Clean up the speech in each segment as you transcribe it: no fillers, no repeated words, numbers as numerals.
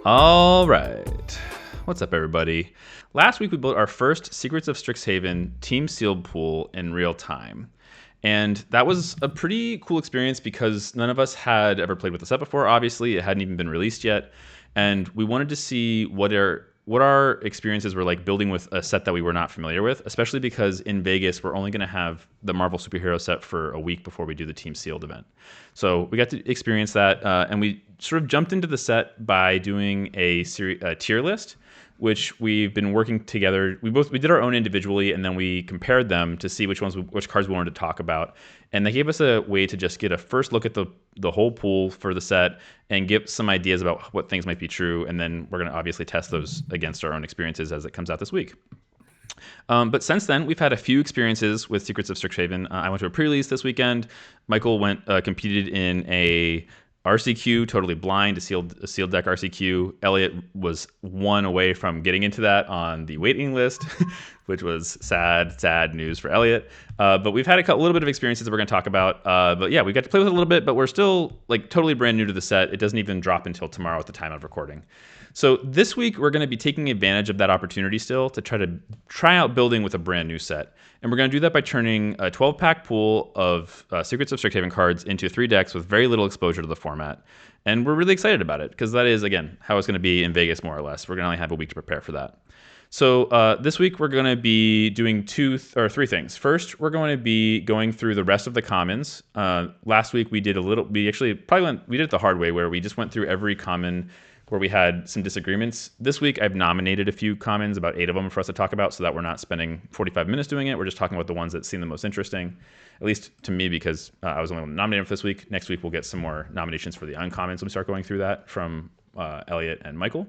All right. What's up, everybody? Last week we built our first Secrets of Strixhaven team sealed pool in real time. And that was a pretty cool experience because none of us had ever played with the set before. Obviously, it hadn't even been released yet. And we wanted to see what our experiences were like building with a set that we were not familiar with, especially because in Vegas, we're only going to have the Marvel superhero set for a week before we do the Team Sealed event. So we got to experience that, and we sort of jumped into the set by doing a tier list, which we've been working together. We did our own individually, and then we compared them to see which cards we wanted to talk about. And they gave us a way to just get a first look at the whole pool for the set and get some ideas about what things might be true. And then we're going to obviously test those against our own experiences as it comes out this week. But since then, we've had a few experiences with Secrets of Strixhaven. I went to a pre-release this weekend. Michael competed in a RCQ, totally blind, a sealed deck RCQ. Elliot was one away from getting into that on the waiting list, which was sad news for Elliot. But we've had a little bit of experiences that we're going to talk about. But yeah, we got to play with it a little bit, but we're still like totally brand new to the set. It doesn't even drop until tomorrow at the time of recording. So this week, we're going to be taking advantage of that opportunity still to try out building with a brand new set. And we're going to do that by turning a 12-pack pool of Secrets of Strixhaven cards into 3 decks with very little exposure to the format. And we're really excited about it because that is, again, how it's going to be in Vegas, more or less. We're going to only have a week to prepare for that. So this week, we're going to be doing 3 things. First, we're going to be going through the rest of the commons. Last week, we did we did it the hard way where we just went through every common where we had some disagreements. This week, I've nominated a few commons, about 8 of them for us to talk about, so that we're not spending 45 minutes doing it. We're just talking about the ones that seem the most interesting, at least to me, because I was only nominated for this week. Next week, we'll get some more nominations for the uncommons. We'll start going through that from Elliot and Michael.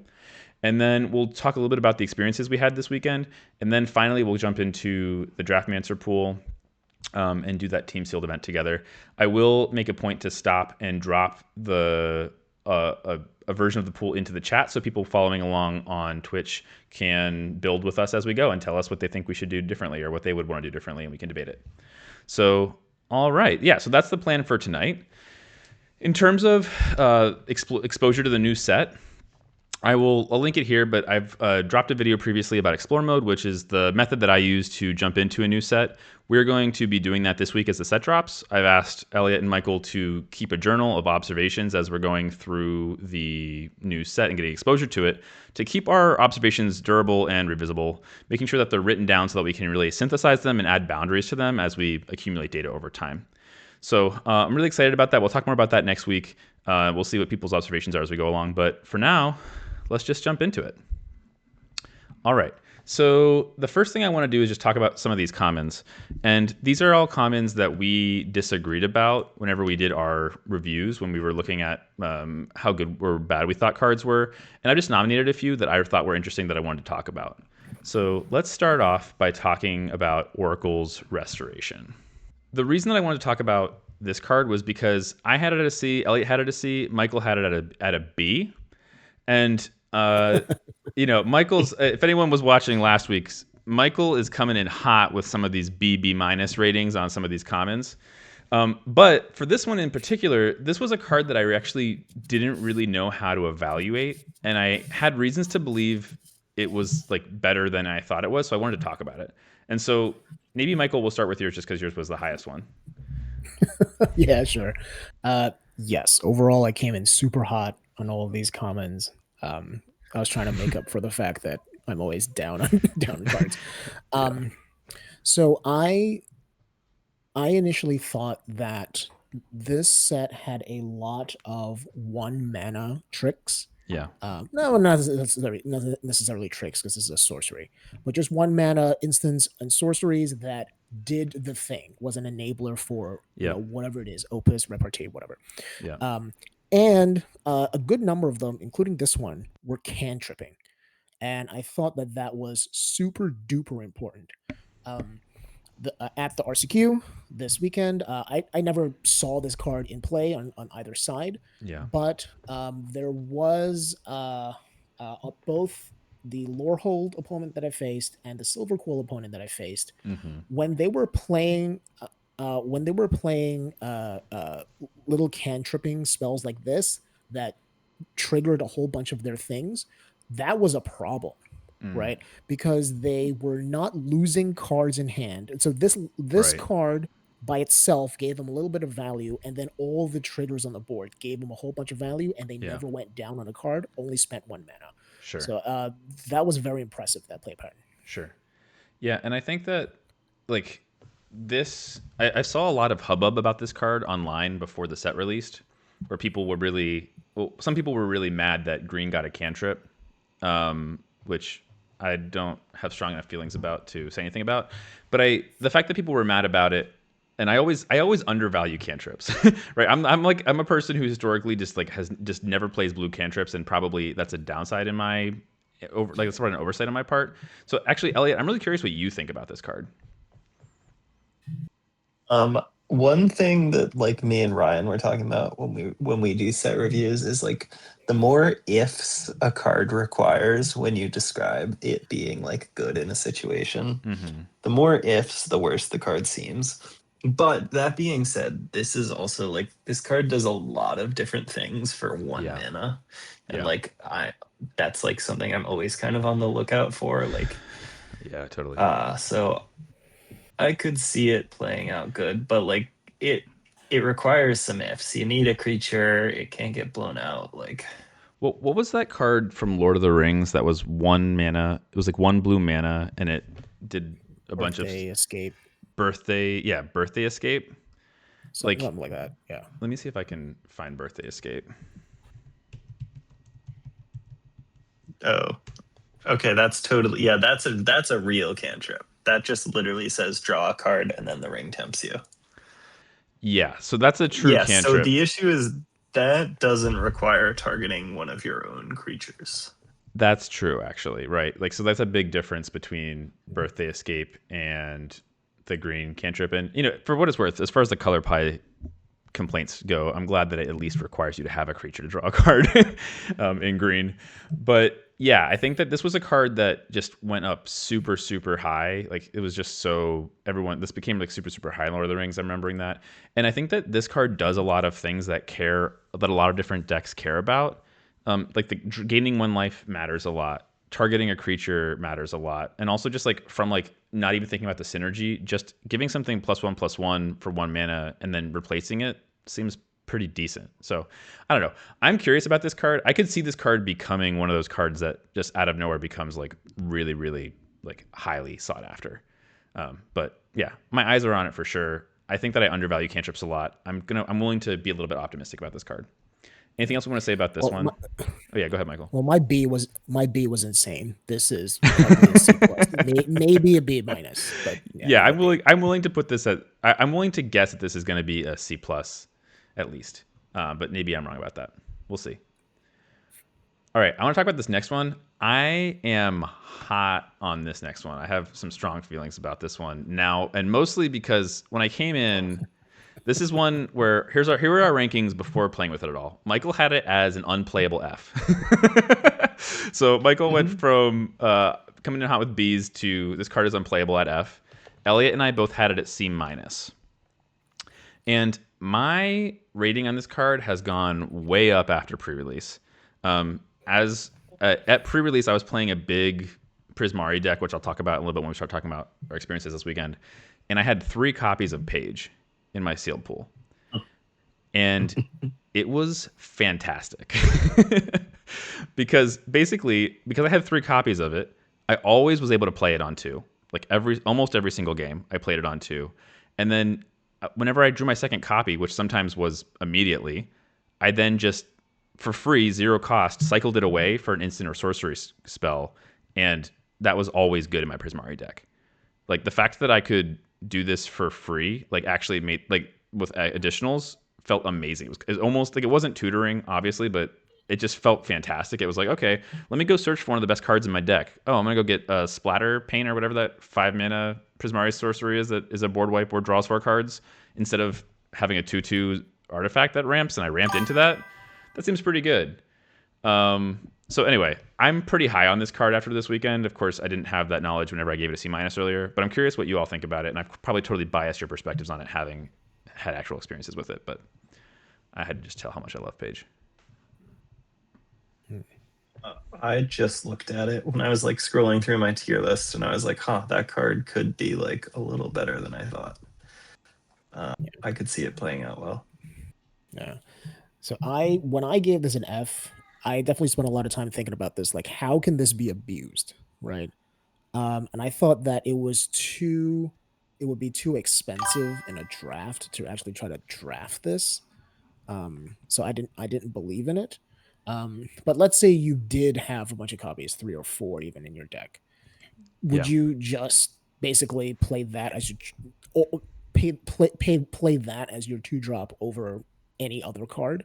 And then we'll talk a little bit about the experiences we had this weekend. And then finally, we'll jump into the draftmancer pool and do that team sealed event together. I will make a point to stop and drop a version of the pool into the chat so people following along on Twitch can build with us as we go and tell us what they think we should do differently or what they would want to do differently, and we can debate it. So, all right. Yeah, so that's the plan for tonight. In terms of exposure to the new set, I'll link it here, but I've dropped a video previously about Explore Mode, which is the method that I use to jump into a new set. We're going to be doing that this week as the set drops. I've asked Elliot and Michael to keep a journal of observations as we're going through the new set and getting exposure to it, to keep our observations durable and revisable, making sure that they're written down so that we can really synthesize them and add boundaries to them as we accumulate data over time. So I'm really excited about that. We'll talk more about that next week. We'll see what people's observations are as we go along. But for now, let's just jump into it. All right. So the first thing I want to do is just talk about some of these commons. And these are all commons that we disagreed about whenever we did our reviews, when we were looking at how good or bad we thought cards were. And I just nominated a few that I thought were interesting that I wanted to talk about. So let's start off by talking about Oracle's Restoration. The reason that I wanted to talk about this card was because I had it at a C, Elliot had it at a C, Michael had it at a B. And Michael's, if anyone was watching last week's, Michael is coming in hot with some of these B minus ratings on some of these commons. But for this one in particular, this was a card that I actually didn't really know how to evaluate. And I had reasons to believe it was like better than I thought it was. So I wanted to talk about it. And so maybe Michael, we'll start with yours just because yours was the highest one. Yeah, sure. Yes, overall, I came in super hot on all of these commons. I was trying to make up for the fact that I'm always down on cards. So I initially thought that this set had a lot of 1 mana tricks. Yeah. No, not necessarily tricks, because this is a sorcery, but just 1 mana instants and sorceries that did the thing, was an enabler for whatever it is, opus, repartee, whatever. Yeah. And a good number of them, including this one, were cantripping. And I thought that was super duper important. At the RCQ this weekend, I never saw this card in play on either side. Yeah. But there was both the Lorehold opponent that I faced and the Silver Quill opponent that I faced, when they were playing little cantripping spells like this that triggered a whole bunch of their things, that was a problem, Mm, right? Because they were not losing cards in hand. And so this right. card by itself gave them a little bit of value, and then all the triggers on the board gave them a whole bunch of value, and they Yeah. never went down on a card, only spent 1 mana. Sure. So that was very impressive, that play pattern. Sure. Yeah, and I think that like I saw a lot of hubbub about this card online before the set released, where people were really well, some people were really mad that green got a cantrip, which I don't have strong enough feelings about to say anything about. But the fact that people were mad about it, and I always undervalue cantrips, right? I'm a person who historically just like has just never plays blue cantrips, and probably that's a downside in my that's sort of an oversight on my part. So actually, Elliot, I'm really curious what you think about this card. One thing that like me and Ryan were talking about when we do set reviews is like the more ifs a card requires when you describe it being like good in a situation, Mm-hmm. the more ifs, the worse the card seems. But that being said, this is also like this card does a lot of different things for one Yeah. mana. And Yeah. like I that's like something I'm always kind of on the lookout for. Like Yeah. Totally. so I could see it playing out good, but like it it requires some ifs. You need a creature, it can't get blown out. Like What was that card from Lord of the Rings that was 1 mana? It was like 1 blue mana, and it did a bunch of Birthday escape, birthday escape. Like, something like that. Yeah. let me see if I can find birthday escape. oh, okay, that's totally yeah, that's a real cantrip. That just literally says draw a card and then the ring tempts you. Yeah, so that's a true Yes, so cantrip. the issue is that doesn't require targeting one of your own creatures. That's true, actually, right? Like, so that's a big difference between birthday escape and the green cantrip. And for what it's worth, as far as the color pie complaints go, I'm glad that it at least requires you to have a creature to draw a card in green. But yeah, I think that this was a card that just went up super, super high. Like it was just so this became like super, super high in Lord of the Rings. I'm remembering that. And I think that this card does a lot of things that a lot of different decks care about. Like gaining 1 life matters a lot. Targeting a creature matters a lot, and also just like from like not even thinking about the synergy, just giving something +1/+1 for 1 mana and then replacing it seems pretty decent. So I don't know. I'm curious about this card. I could see this card becoming one of those cards that just out of nowhere becomes like really, really like highly sought after. But yeah, my eyes are on it for sure. I think that I undervalue cantrips a lot. I'm willing to be a little bit optimistic about this card. Anything else we want to say about this Well, one? Oh yeah, go ahead, Michael. well, my B was insane. This is probably a C plus, maybe a B minus, but yeah, Yeah, not a B. I'm willing to put this at. I'm willing to guess that this is going to be a C plus, at least. But maybe I'm wrong about that. We'll see. All right, I want to talk about this next one. I am hot on this next one. I have some strong feelings about this one now, and mostly because when I came in, this is one where here are our rankings before playing with it at all. Michael had it as an unplayable F. So Michael went from coming in hot with B's to this card is unplayable at F. Elliot and I both had it at C minus. And my rating on this card has gone way up after pre-release. As At pre-release, I was playing a big Prismari deck, which I'll talk about in a little bit when we start talking about our experiences this weekend. And I had 3 copies of Page in my sealed pool, and it was fantastic. Because I had 3 copies of it, I always was able to play it on 2. Like almost every single game, I played it on 2. And then whenever I drew my second copy, which sometimes was immediately, I then just for free, 0 cost, cycled it away for an instant or sorcery spell, and that was always good in my Prismari deck. Like the fact that I could do this for free, like actually made like with additionals, felt amazing. It was almost like it wasn't tutoring, obviously, but it just felt fantastic. It was like, okay, let me go search for one of the best cards in my deck. Oh, I'm gonna go get a Splatter Paint or whatever that 5 mana Prismari sorcery is that is a board wipe or draws 4 cards instead of having a 2/2 artifact that ramps, and I ramped into that. That seems pretty good. So anyway, I'm pretty high on this card after this weekend. Of course, I didn't have that knowledge whenever I gave it a C minus earlier, but I'm curious what you all think about it, and I've probably totally biased your perspectives on it, having had actual experiences with it. But I had to just tell how much I love Page. I just looked at it when I was like scrolling through my tier list, and I was like, "Huh, that card could be like a little better than I thought." I could see it playing out well. Yeah. So when I gave this an F, I definitely spent a lot of time thinking about this. Like, how can this be abused, right? And I thought that it would be too expensive in a draft to actually try to draft this. So I didn't believe in it. But let's say you did have a bunch of copies, 3 or 4 even in your deck. Would Yeah. you just basically play that as your or play that as your 2 drop over any other card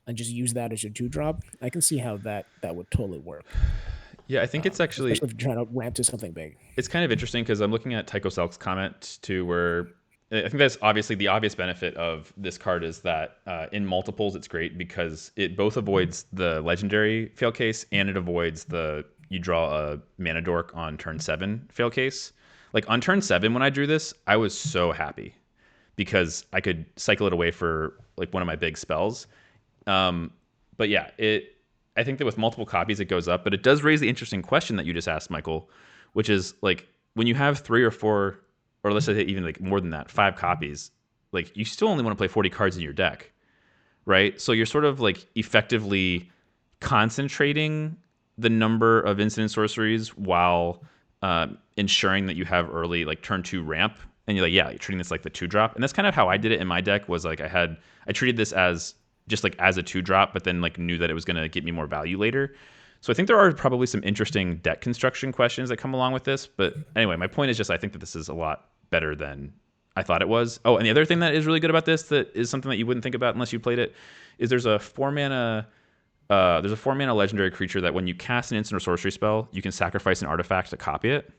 and just use that as your 2 drop? I can see how that would totally work. Yeah, I think it's actually Especially if you're trying to ramp to something big. it's kind of interesting because I'm looking at Tycho Selk's comment too, where I think that's obviously the obvious benefit of this card is that in multiples it's great because it both avoids the legendary fail case and it avoids the you draw a mana dork on turn 7 fail case. Like on turn 7 when I drew this, I was so happy because I could cycle it away for like one of my big spells. But yeah, I think that with multiple copies it goes up, but it does raise the interesting question that you just asked, Michael, which is like when you have 3 or 4, or let's say even like more than that, 5 copies, like you still only want to play 40 cards in your deck, right? So you're sort of like effectively concentrating the number of instant sorceries while ensuring that you have early like turn 2 ramp, and you're like, yeah, you're treating this like the 2 drop, and that's kind of how I did it in my deck. Was like I treated this as just like as a 2 drop, but then like knew that it was going to get me more value later. So I think there are probably some interesting deck construction questions that come along with this. But anyway, my point is just I think that this is a lot better than I thought it was. Oh, and the other thing that is really good about this that is something that you wouldn't think about unless you played it is there's a 4 mana legendary creature that when you cast an instant or sorcery spell, you can sacrifice an artifact to copy it.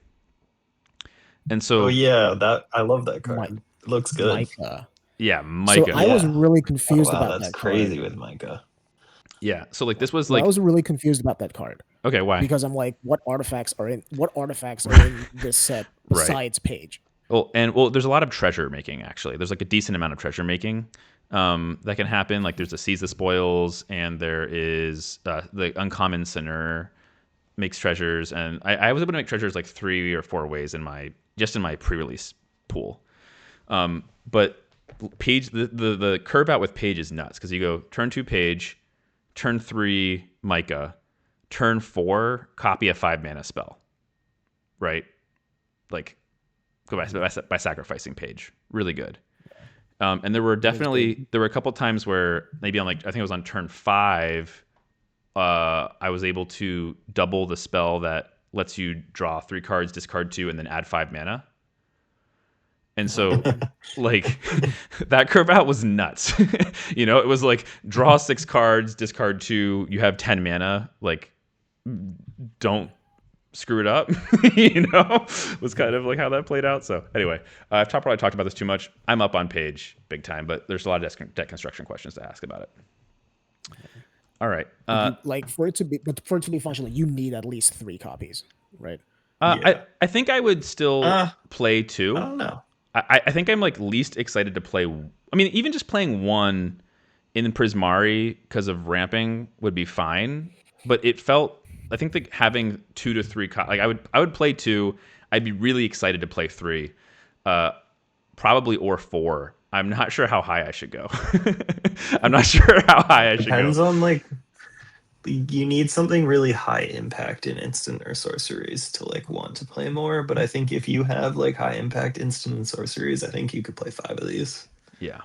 And Oh so yeah, that I love that Mi- card. It looks good. Micah. yeah, So Micah. I was Yeah. really Oh confused wow, about that's that crazy card. with Micah. Yeah. So like this was Well, I like was really confused about that card okay, why? because I'm like, what artifacts are in this set Right. besides Page? Well, there's a lot of treasure making actually. There's like a decent amount of treasure making that can happen. Like there's a Seize the Spoils, and there is the Uncommon Sinner makes treasures, and I was able to make treasures like 3 or 4 ways in my pre-release pool. But Page the curve out with Page is nuts because you go turn 2 Page, turn 3 Micah, turn 4 copy a 5 mana spell, right? Like go by sacrificing Page. Really good. And there were a couple times where maybe on like I think it was on turn 5, I was able to double the spell that lets you draw 3 cards, discard 2, and then add 5 mana. And so, like, that curve out was nuts. It was like draw 6 cards, discard 2, you have 10 mana. Like, don't screw it up. Was kind of like how that played out. So anyway, I've probably talked about this too much. I'm up on Page big time, but there's a lot of deck construction questions to ask about it. All right. Like for it to be functional, you need at least 3 copies, right? Yeah. I think I would still play I 2. don't know. I think I'm like least excited to play. I mean, even just playing 1 in Prismari because of ramping would be fine. But it felt, I think that having 2 to 3, like I would play 2. I'd be really excited to play 3, probably or 4. I'm not sure how high I should go. I'm not sure how high I should Depends go. on like you need something really high impact in instant or sorceries to like want to play more. But I think if you have like high impact instant and sorceries, I think you could play 5 of these. Yeah.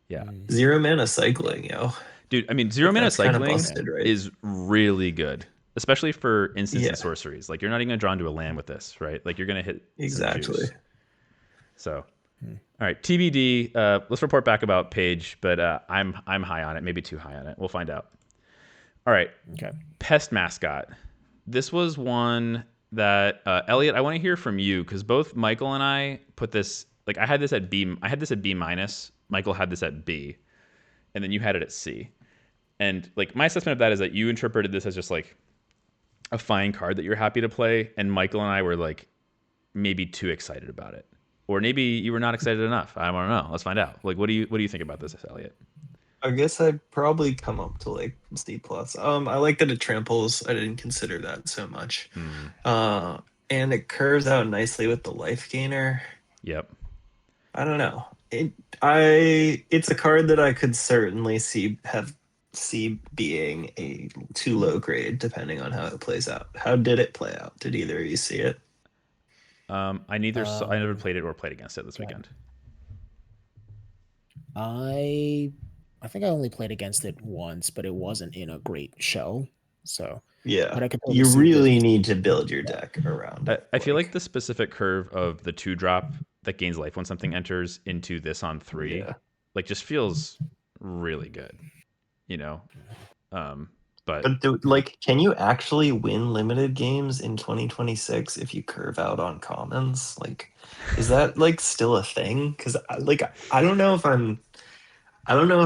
Yeah. 0 mana cycling, yo. Dude, I mean, 0 Like, mana that's kind of cycling busted, right? is really good, especially for instants Yeah, and sorceries. Like, you're not even going to draw into a land with this, right? Like, you're going to hit some exactly. juice. So, all right, TBD. Let's report back about Page, but I'm high on it, maybe too high on it. We'll find out. All right, Okay. Pest Mascot. This was one that Elliot, I want to hear from you because both Michael and I put this. Like, I had this at B. I had this at B minus. Michael had this at B, and then you had it at C. And like my assessment of that is that you interpreted this as just like a fine card that you're happy to play, and Michael and I were like maybe too excited about it, or maybe you were not excited enough. I don't know. Let's find out. Like, what do you think about this, Elliot? I guess I'd probably come up to like C plus. I like that it tramples. I didn't consider that so much. Hmm. Uh, and it curves out nicely with the life gainer. Yep. I don't know. It's a card that I could certainly see being a too low grade depending on how it plays out. How did it play out? Did either of you see it? I never Um, played it or played against it this okay. weekend. I I think I only played against it once, but it wasn't in a great show. So, but Yeah. I could totally You see this. really need to build your deck around it. I feel like Like, the specific curve of the 2-drop that gains life when something enters into this on 3, yeah. like just feels really good, you know. Um, but Like, can you actually win limited games in 2026 if you curve out on commons? Like, is that like still a thing? Because like I don't know if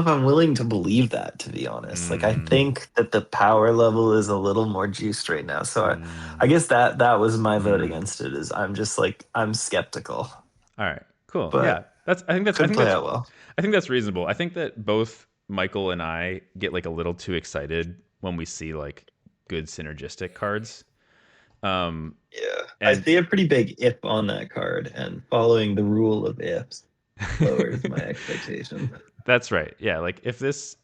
I'm willing to believe that, to be honest. Like, I mm, think that the power level is a little more juiced right now. So mm, I guess that was my vote mm. against it. Is I'm just like I'm skeptical, All right, cool. Yeah, but that's. could play out well. I think that's reasonable. I think that both Michael and I get like a little too excited when we see like good synergistic cards. Um, Yeah, I and see a pretty big if on that card, and following the rule of ifs lowers my expectation. that's right. Yeah, like if this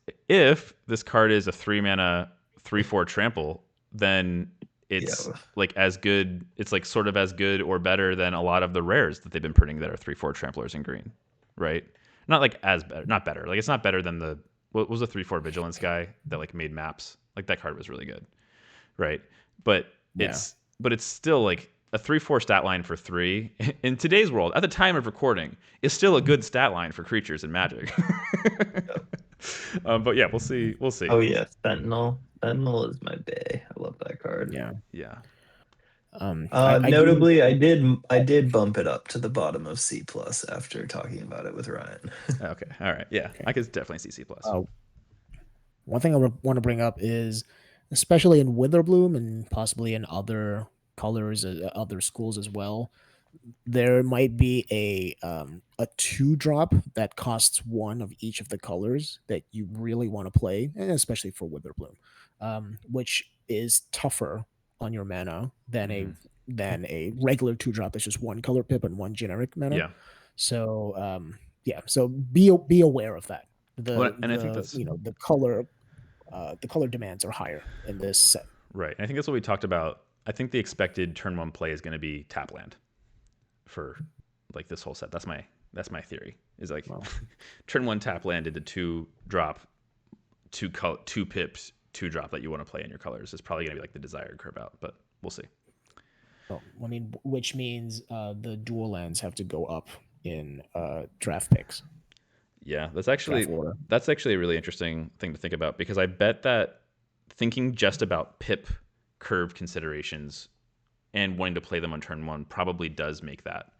card is a 3 mana 3/4 trample, then it's Yeah, like as good. It's like sort of as good or better than a lot of the rares that they've been printing that are 3/4 tramplers in green, right? Not like as better, not better. Like it's not better than the what was the 3/4 vigilance guy that like made maps. Like that card was really good, right? But Yeah. it's still like a 3/4 stat line for 3 in today's world at the time of recording is still a good stat line for creatures in Magic. yeah. But yeah, we'll see. We'll see. Oh yeah, Sentinel. Sentinel is my bay. I love that card. Yeah. Yeah. I do. Notably, I did bump it up to the bottom of C plus after talking about it with Ryan. Okay. All right. Yeah, Okay. I could definitely see C plus. Uh, One thing I want to bring up is, especially in Witherbloom and possibly in other colors, other schools as well, there might be a 2-drop that costs one of each of the colors that you really want to play, and especially for Witherbloom, which is tougher on your mana Hmm. than a regular 2-drop that's just one color pip and one generic mana. Yeah. So yeah, so be aware of that. Well, and I think that's The color demands are higher in this set. right. And I think that's what we talked about. I think the expected turn 1 play is going to be tap land for like this whole set. That's my theory. Is like Well, turn 1 tap land into 2-drop, 2 pips, 2-drop that you want to play in your colors is probably going to be like the desired curve out, but we'll see. I mean, which means the dual lands have to go up in draft picks, Yeah, draft order. that's actually a really interesting thing to think about because I bet that thinking just about pip curve considerations and wanting to play them on turn 1 probably does make that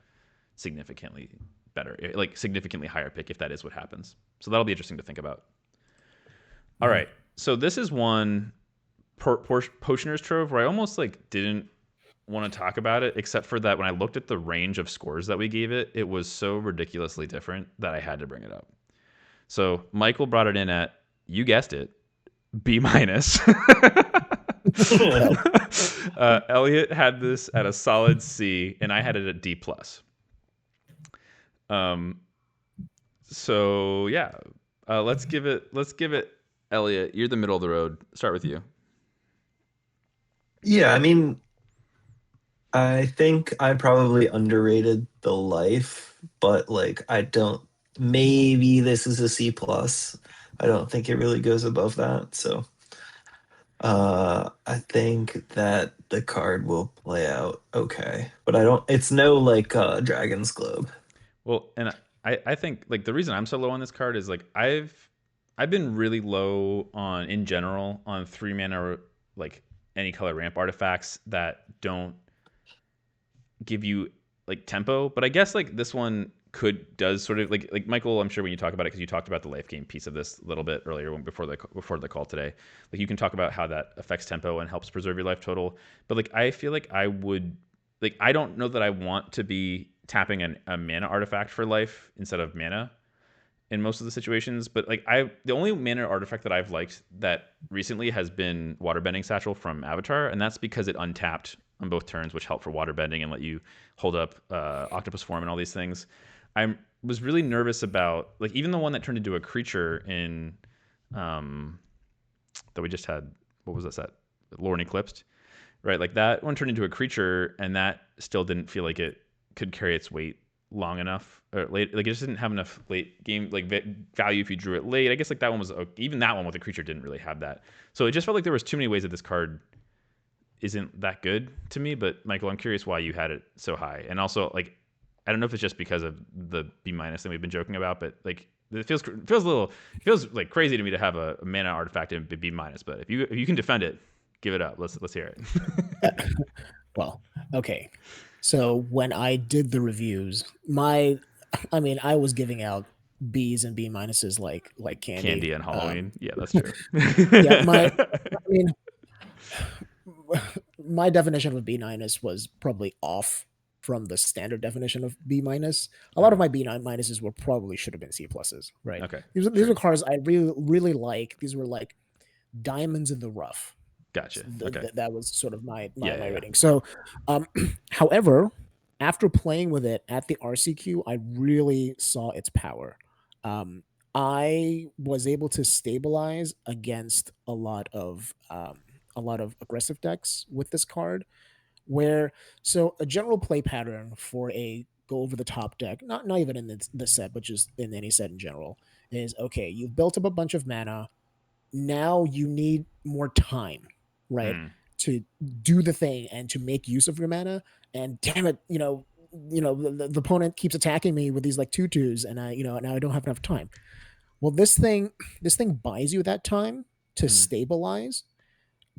significantly better, like significantly higher pick if that is what happens. So that'll be interesting to think about. All Mhm. right, so this is one Potioner's Trove where I almost like didn't want to talk about it except for that when I looked at the range of scores that we gave it, it was so ridiculously different that I had to bring it up. So Michael brought it in at, you guessed it, B minus. Well, Elliot had this at a solid C, and I had it at D plus. Um. So yeah, let's give it. Elliot, you're the middle of the road. Start with you. Yeah, I mean, I think I probably underrated the life, but like I don't. Maybe this is a C plus. I don't think it really goes above that. So I think that the card will play out okay, but I don't. It's no like Dragon's Globe. Well, and I think like the reason I'm so low on this card is like I've been really low on in general on 3 mana like any color ramp artifacts that don't give you like tempo, but I guess like this one does sort of like Michael. I'm sure when you talk about it because you talked about the life game piece of this a little bit earlier before the call today. Like you can talk about how that affects tempo and helps preserve your life total. But like I feel like I would like I don't know that I want to be tapping a mana artifact for life instead of mana. in most of the situations. But like the only mana artifact that I've liked that recently has been Waterbending Satchel from Avatar, and that's because it untapped on both turns, which helped for waterbending and let you hold up Octopus Form and all these things. I was really nervous about like even the one that turned into a creature in that we just had. What was that set? Lore and Eclipsed, right? Like that one turned into a creature, and that still didn't feel like it could carry its weight long enough or late. Like it just didn't have enough late game like value if you drew it late. I guess like that one was even that one with the creature didn't really have that. So it just felt like there was too many ways that this card isn't that good to me. But Michael, I'm curious why you had it so high, and also like I don't know if it's just because of the B minus that we've been joking about, but like it feels like crazy to me to have a mana artifact in B minus. But if you can defend it, give it up. Let's hear it. Well, okay. So when I did the reviews, I was giving out B's and B minuses like Candy candy. and Halloween. Yeah, that's true. Yeah, I mean, my definition of a B minus was probably off from the standard definition of B minus. A lot of my B minuses were probably should have been C pluses, right? Okay. These are cards I really like. These were like diamonds in the rough. Gotcha. Okay. That was sort of my Yeah. rating. So, however, after playing with it at the RCQ, I really saw its power. I was able to stabilize against a lot of aggressive decks with this card. So a general play pattern for a go over the top deck, not even in the set, but just in any set in general, is okay. You've built up a bunch of mana. Now you need more time, right, to do the thing and to make use of your mana. And damn it, the opponent keeps attacking me with these like tutus, and now I don't have enough time. Well, this thing buys you that time to stabilize,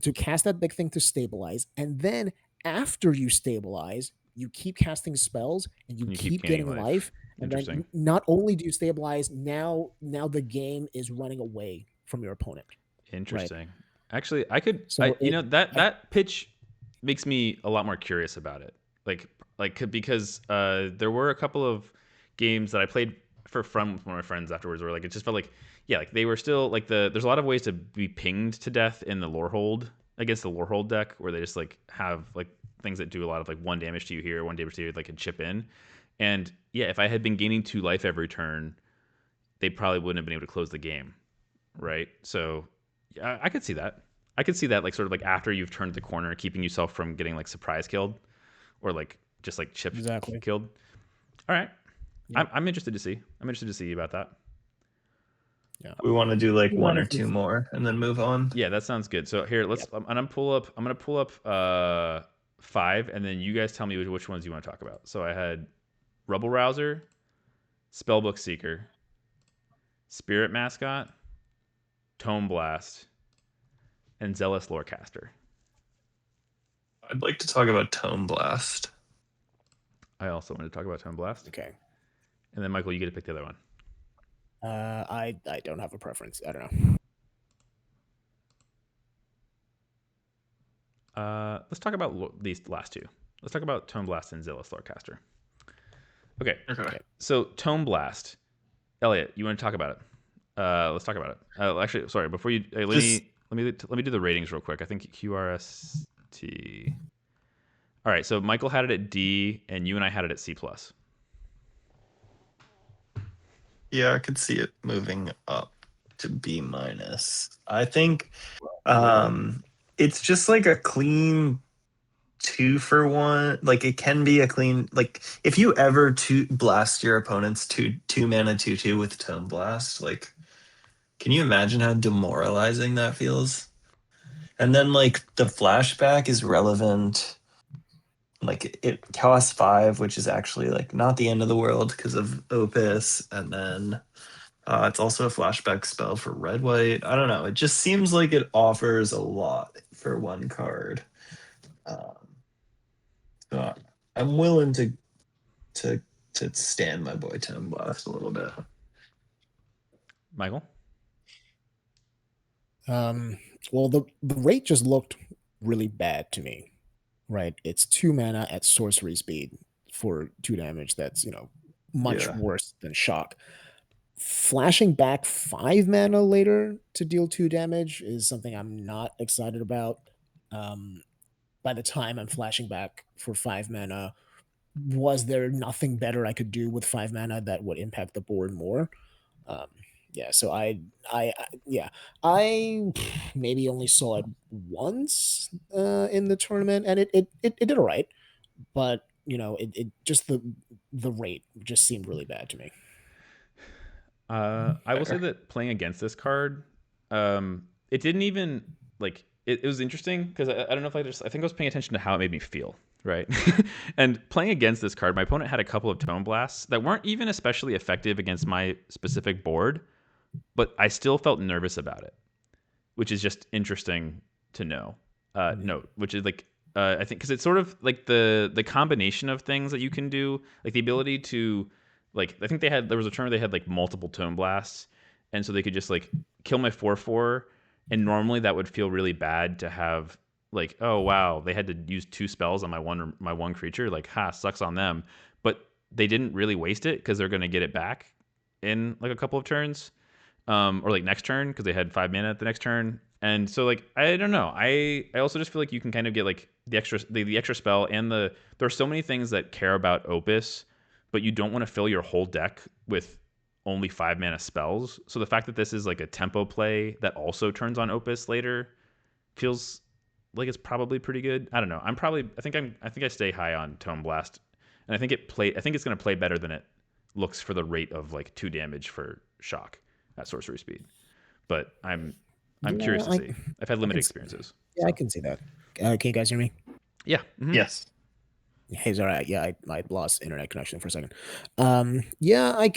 to cast that big thing to stabilize, and then after you stabilize, you keep casting spells and you keep getting life. And then not only do you stabilize, now the game is running away from your opponent. Interesting. Right? Actually, that pitch makes me a lot more curious about it. Because there were a couple of games that I played for fun with one of my friends afterwards where like it just felt like they were still like there's a lot of ways to be pinged to death in the lore hold against the lore hold deck where they just like have like things that do a lot of like 1 damage to you here, 1 damage to you like can chip in. And yeah, if I had been gaining 2 life every turn, they probably wouldn't have been able to close the game. Right? So yeah, I could see that. I could see that like sort of like after you've turned the corner, keeping yourself from getting like surprise killed or like just like chip killed. All right. Yeah. I'm interested to see. I'm interested to see about that. Yeah. We want to do like 1 or 2 more and then move on. Yeah, that sounds good. So here, I'm gonna pull up 5, and then you guys tell me which ones you want to talk about. So I had Rubble Rouser, Spellbook Seeker, Spirit Mascot, Tome Blast, and Zealous Lorecaster. I'd like to talk about Tome Blast. I also want to talk about Tome Blast. Okay. And then Michael, you get to pick the other one. I don't have a preference. I don't know. Let's talk about these last 2. Let's talk about Tome Blast and Zealous Lorecaster. Okay. So Tome Blast, Elliot, you want to talk about it? Let's talk about it. Actually, sorry. Before you, let me do the ratings real quick. I think QRST. All right. So Michael had it at D, and you and I had it at C+. Yeah, I could see it moving up to B-. I think it's just like a clean 2-for-1. Like it can be a clean, like if you ever blast your opponent's 2 mana 2/2 with Tome Blast, like can you imagine how demoralizing that feels? And then like the flashback is relevant. Like it costs 5, which is actually like not the end of the world because of Opus, and then it's also a flashback spell for red white. I don't know. It just seems like it offers a lot for 1 card. So I'm willing to stand my boy Tome Blast a little bit. Michael? Well, the rate just looked really bad to me. Right, it's 2 mana at sorcery speed for 2 damage. That's much worse than shock. Flashing back 5 mana later to deal 2 damage is something I'm not excited about. Um, by the time I'm flashing back for 5 mana, was there nothing better I could do with 5 mana that would impact the board more? Um, yeah, so yeah, I maybe only saw it once in the tournament, and it did all right, but it just the rate just seemed really bad to me. I will say Fair. that playing against this card, it didn't even like it was interesting because I don't know if I think I was paying attention to how it made me feel, right? And playing against this card, my opponent had a couple of tone blasts that weren't even especially effective against my specific board, but I still felt nervous about it, which is just interesting to know. Note, which is like I think because it's sort of like the combination of things that you can do, like the ability to like I think there was a turn where they had like multiple tone blasts, and so they could just like kill my 4/4, and normally that would feel really bad to have like oh wow they had to use 2 spells on my one creature like ha sucks on them, but they didn't really waste it because they're going to get it back in like a couple of turns or like next turn because they had 5 mana at the next turn. And so like I don't know. I also just feel like you can kind of get like the extra spell and there are so many things that care about Opus, but you don't want to fill your whole deck with only 5 mana spells. So the fact that this is like a tempo play that also turns on Opus later feels like it's probably pretty good. I don't know. I think I stay high on Tome Blast. And I think it's gonna play better than it looks for the rate of like 2 damage for shock at sorcery speed. But I'm Yeah, curious to see. I've had I limited can, experiences. yeah, I So can see that. Can you guys hear me? yeah. Yes. Hey, it's all right. Yeah, I lost internet connection for a second. Yeah, I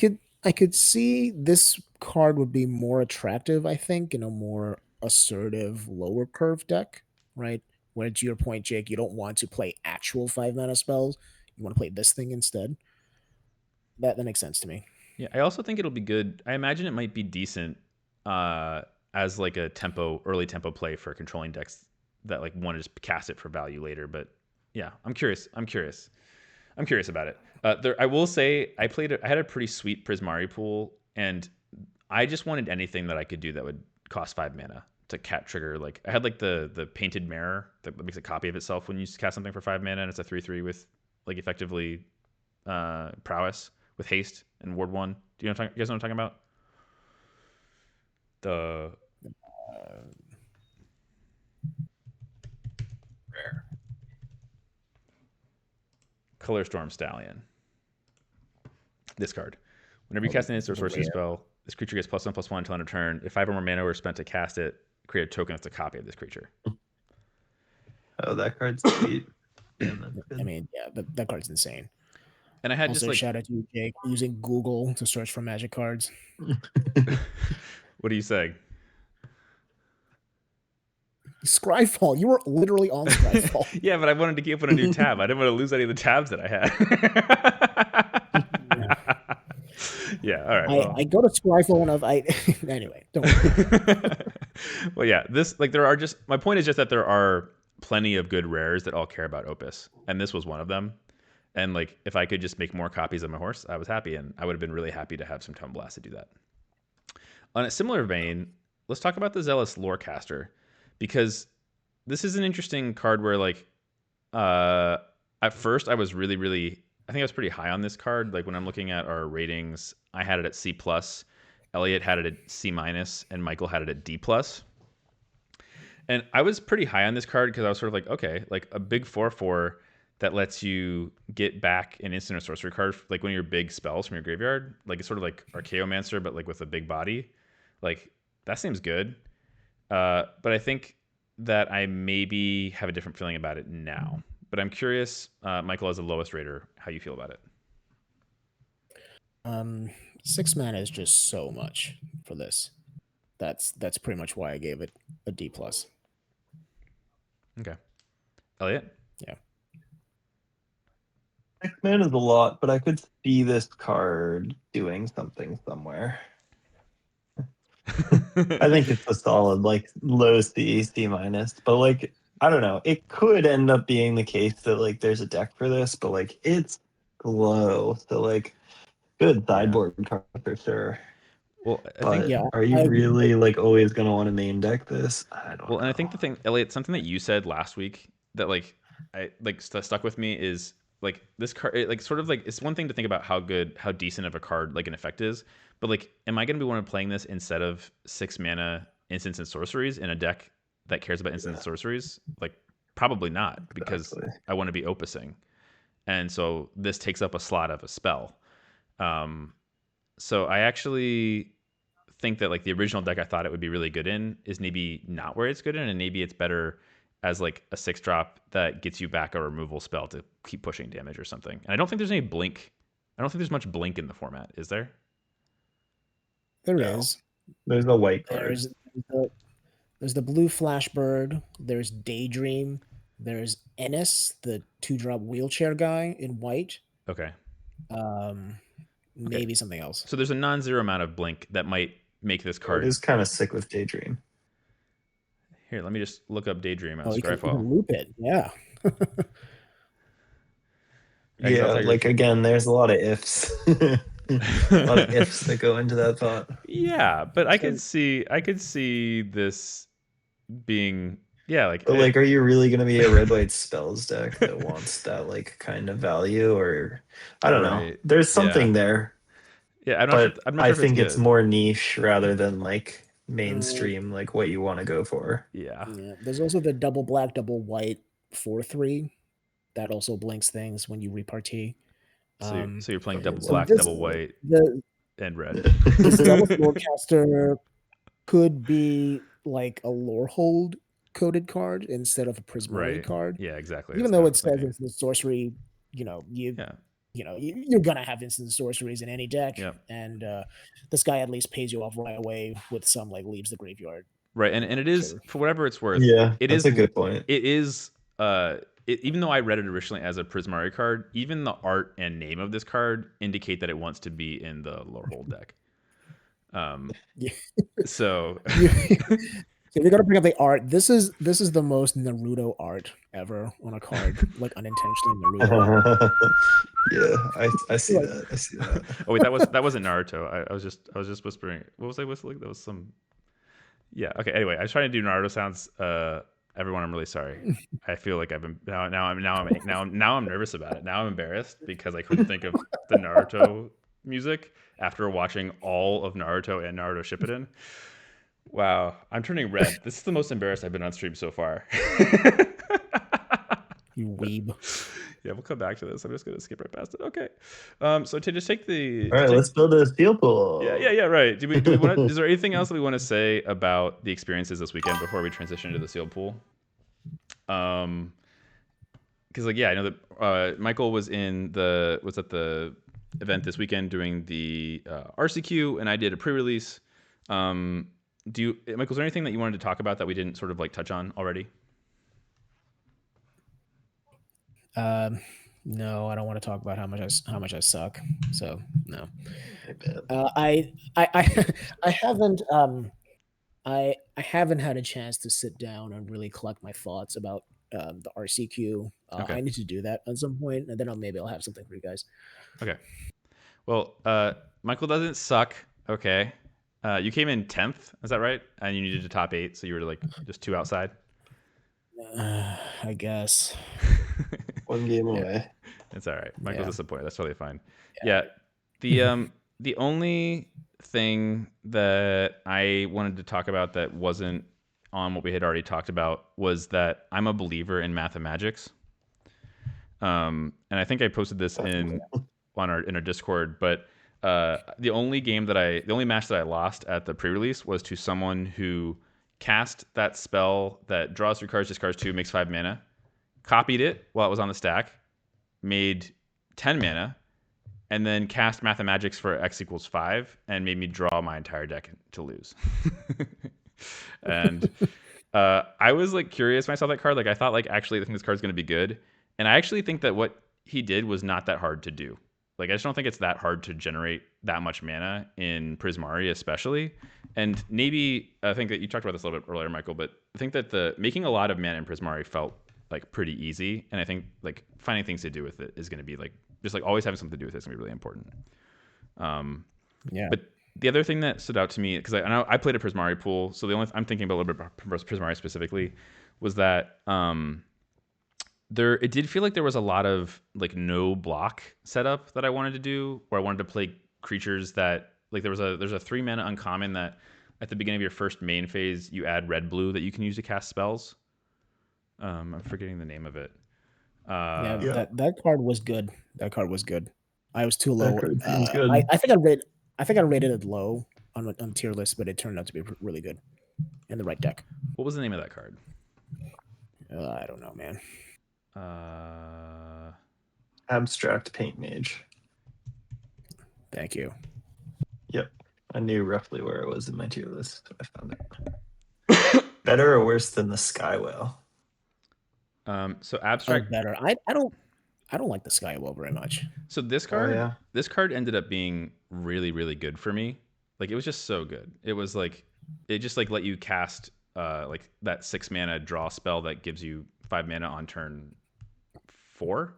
could see this card would be more attractive, I think, in a more assertive lower curve deck, right? Where to your point, Jake, you don't want to play actual 5 mana spells. You want to play this thing instead. That makes sense to me. Yeah. I also think it'll be good. I imagine it might be decent uh as like a early tempo play for controlling decks that like want to just cast it for value later. But yeah, I'm curious. I'm curious about it. I will say I had a pretty sweet Prismari pool, and I just wanted anything that I could do that would cost 5 mana to cat trigger. Like I had like the painted mirror that makes a copy of itself when you cast something for 5 mana, and it's a 3/3 with like effectively prowess with haste and ward 1. Do you guys know what I'm talking about? The Uh, Color Storm Stallion. This card. Whenever you oh, cast an instant or the sorcery rare. spell, this creature gets +1/+1 until end of turn. If 5 or more mana were spent to cast it, create a token that's a copy of this creature. Oh, that card's sweet. Damn, that's I good. mean, yeah, that card's insane. And I had just Also, like, shout out to you, Jake, using Google to search for magic cards. what are you saying? Scryfall. You were literally on Scryfall. Yeah, but I wanted to open a new tab. I didn't want to lose any of the tabs that I had. Yeah. All right. I Well. go to Scryfall and anyway, don't worry. Well, yeah. This like there are just my point is just that there are plenty of good rares that all care about Opus, and this was one of them. And like if I could just make more copies of my horse, I was happy, and I would have been really happy to have some Tome Blast to do that. On a similar vein, let's talk about the Zealous Lorecaster, because this is an interesting card where like uh at first I was really I think I was pretty high on this card. Like when I'm looking at our ratings, I had it at C plus, Elliot had it at C minus, and Michael had it at D plus. And I was pretty high on this card because I was sort of like, okay, like a big 4/4 that lets you get back an instant or sorcery card, like one of your big spells from your graveyard. Like it's sort of like Archaeomancer, but like with a big body. Like that seems good. But I think that I maybe have a different feeling about it now. But I'm curious, Michael, as the lowest rater, how you feel about it. Um, 6 mana is just so much for this. That's pretty much why I gave it a D plus. Okay. Elliot? Yeah. 6 mana is a lot, but I could see this card doing something somewhere. I think it's a solid like low C, C minus, but like I don't know. It could end up being the case that like there's a deck for this, but like it's low, so like good sideboard card for sure. Well, I think But Yeah, are you I agree. really like always gonna want to main deck this? I don't well, and I know. think the thing, Elliot, something that you said last week that like I like stuck with me is like this card, like sort of like it's one thing to think about how decent of a card like an effect is, but like, am I going to be one of playing this instead of 6 mana instants and sorceries in a deck that cares about instants Yeah, and sorceries? Like, probably not, because exactly. I want to be opusing, and so this takes up a slot of a spell. Um, so I actually think that like the original deck I thought it would be really good in is maybe not where it's good in, and maybe it's better as like a 6 drop that gets you back a removal spell to keep pushing damage or something. And I don't think there's any blink. I don't think there's much blink in the format, is there? There No, is. there's the white card. There's the blue Flashbird. There's Daydream. There's Ennis, the 2-drop wheelchair guy in white. Okay. Um, Okay. maybe something else. So there's a non-zero amount of blink that might make this It card. is kind of sick with Daydream. Here, let me just look up Daydream on Oh, you Scryfall. can loop it. Yeah. Yeah, 'cause I'll Yeah, tell you. like again, there's a lot of ifs. A lot of ifs that go into that thought. Yeah, but I could So see this being, yeah, like But like, are you really gonna be a red white spells deck that wants that like kind of value? Or I don't know. right. There's Yeah. something there, Yeah, I'm not sure. but I'm not I sure if it's think it's good. more niche rather than like uh, mainstream, like what you want to go for. Yeah. yeah. There's also the double black, double white 4/3 that also blinks things when you repartee. So you're playing double Double So black, black, this double double white. white, the and red. this Zealous Lorecaster could be like a lore hold coded card instead of a Prismari Right. card. Yeah, exactly. That's Even kind though of it what I was says thinking. it's the sorcery, you know, Yeah. you're gonna have instant sorceries in any deck, Yeah. and this guy at least pays you off right away with some like leaves the graveyard, Right. And it is, killer. for whatever it's worth, Yeah, it that's is a good point. it is even though I read it originally as a Prismari card, even the art and name of this card indicate that it wants to be in the Lorehold deck. Yeah. So You, so we got to bring up the art. This is the most Naruto art ever on a card, like unintentionally Naruto art. Yeah, I see Like, that. I see that. oh wait, that wasn't Naruto. I was just whispering. What was I whistling? That was some. Yeah. Okay. Anyway, I was trying to do Naruto sounds. Everyone, I'm really sorry. I feel like I've been now I'm nervous about it. Now I'm embarrassed because I couldn't think of the Naruto music after watching all of Naruto and Naruto Shippuden. Wow, I'm turning red. This is the most embarrassed I've been on stream so far. you weeb. Yeah, we'll come back to this. I'm just gonna skip right past it. Okay. So to just take the All to right, take let's build a steel pool. yeah, right. Do we want to? Is there anything else that we want to say about the experiences this weekend before we transition to the sealed pool? Because like yeah, I know that Michael was at the event this weekend doing the RCQ, and I did a pre-release. Michael? Is there anything that you wanted to talk about that we didn't sort of like touch on already? Um, no, I don't want to talk about how much I suck. So no. I bet. I haven't I haven't had a chance to sit down and really collect my thoughts about the RCQ. Okay. I need to do that at some point, and then maybe I'll have something for you guys. Okay. Well, Michael doesn't suck. Okay. You came in 10th, is that right? And you needed to top 8, so you were like just 2 outside. I guess. One game Yeah. away. It's all right. Michael's Yeah. disappointed. That's totally fine. Yeah. Yeah. The only thing that I wanted to talk about that wasn't on what we had already talked about was that I'm a believer in mathemagics. And I think I posted this That's in cool. in our Discord, but the only match that I lost at the pre-release was to someone who cast that spell that draws 3 cards, discards 2, makes 5 mana, copied it while it was on the stack, made 10 mana, and then cast Mathemagics for X equals 5 and made me draw my entire deck to lose. And I was like curious when I saw that card. Like I thought like actually I think this card's going to be good. And I actually think that what he did was not that hard to do. Like I just don't think it's that hard to generate that much mana in Prismari especially. And maybe I think that you talked about this a little bit earlier, Michael, but I think that the making a lot of mana in Prismari felt like pretty easy. And I think like finding things to do with it is going to be like just like always having something to do with it is going to be really important. Yeah. But the other thing that stood out to me, because I know I played a Prismari pool, so the only I'm thinking about a little bit about Prismari specifically, was that there it did feel like there was a lot of like no block setup that I wanted to do, where I wanted to play creatures that like there's a 3-mana uncommon that at the beginning of your first main phase you add red blue that you can use to cast spells. I'm forgetting the name of it. Yeah, Yeah. that card was good. That card was good. I was too low. That card seems good. I think I rated it low on tier list, but it turned out to be really good in the right deck. What was the name of that card? I don't know, man. Abstract Paint Mage. Thank you. Yep. I knew roughly where it was in my tier list. I found it. Better or worse than the Sky Whale? So Oh, abstract. better. I don't like the Skywell very much. So this card, yeah. this card ended up being really, really good for me. Like it was just so good. It was like it just like let you cast like that 6-mana draw spell that gives you 5 mana on turn 4,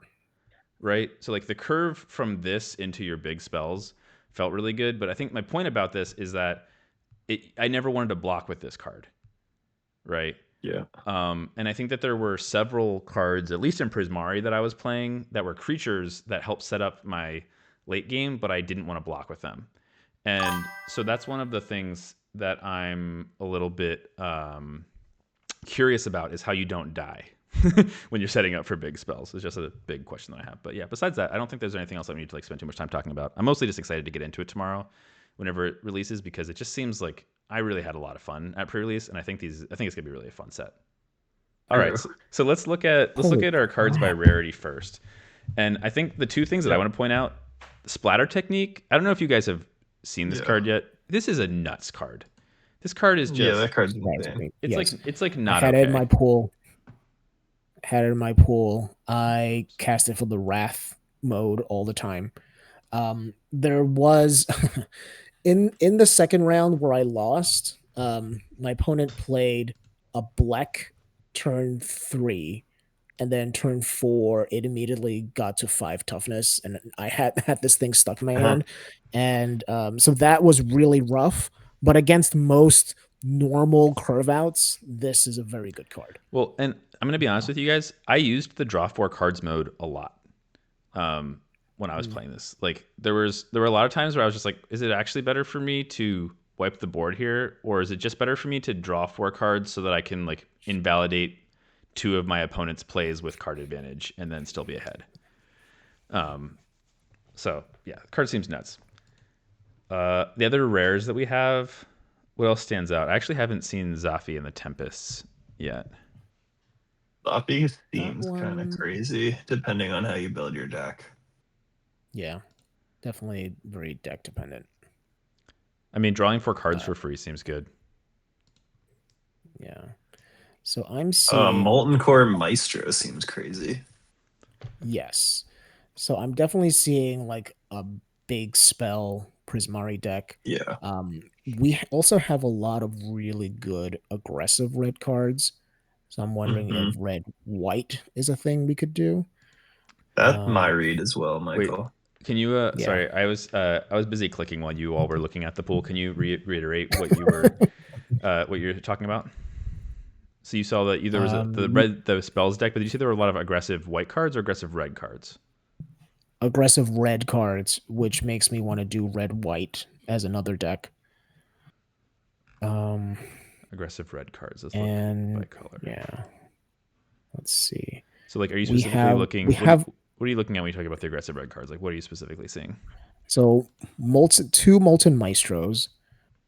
right? So like the curve from this into your big spells felt really good. But I think my point about this is that I never wanted to block with this card, right? Yeah. And I think that there were several cards, at least in Prismari, that I was playing that were creatures that helped set up my late game, but I didn't want to block with them. And so that's one of the things that I'm a little bit curious about is how you don't die when you're setting up for big spells. It's just a big question that I have. But yeah, besides that, I don't think there's anything else that we need to like spend too much time talking about. I'm mostly just excited to get into it tomorrow whenever it releases because it just seems like I really had a lot of fun at pre-release, and I think it's gonna be really a fun set. All right, so let's look at our cards by rarity first. And I think the two things that I want to point out, the splatter technique. I don't know if you guys have seen this card yet. This is a nuts card. This card is just that card's insane. It's like not I had okay. it in my pool. I cast it for the Wrath mode all the time. There was in the second round where I lost, my opponent played a black turn 3, and then turn 4 it immediately got to 5 toughness, and I had this thing stuck in my hand, and so that was really rough. But against most normal curve outs, this is a very good card. Well, and I'm going to be honest with you guys. I used the draw 4 cards mode a lot when I was playing this. Like there were a lot of times where I was just like, is it actually better for me to wipe the board here, or is it just better for me to draw 4 cards so that I can like invalidate 2 of my opponent's plays with card advantage and then still be ahead? So yeah, the card seems nuts. The other rares that we have, what else stands out? I actually haven't seen Zafi and the Tempests yet. Zafi seems kind of crazy, depending on how you build your deck. Yeah, definitely very deck dependent. I mean, drawing 4 cards for free seems good. Yeah. So I'm seeing Molten Core Maestro seems crazy. Yes. So I'm definitely seeing like a big spell Prismari deck. Yeah. We also have a lot of really good aggressive red cards. So I'm wondering if red white is a thing we could do. That's my read as well, Michael. Wait, can you sorry, I was busy clicking while you all were looking at the pool. Can you reiterate what you were what you're talking about? So you saw that there was the spells deck, but did you see there were a lot of aggressive white cards or aggressive red cards? Aggressive red cards, which makes me want to do red white as another deck. Aggressive red cards. Let's and look by color. Yeah. Let's see. So like, are you specifically looking? What are you looking at when you talk about the aggressive red cards? Like, what are you specifically seeing? So 2 Molten Maestros.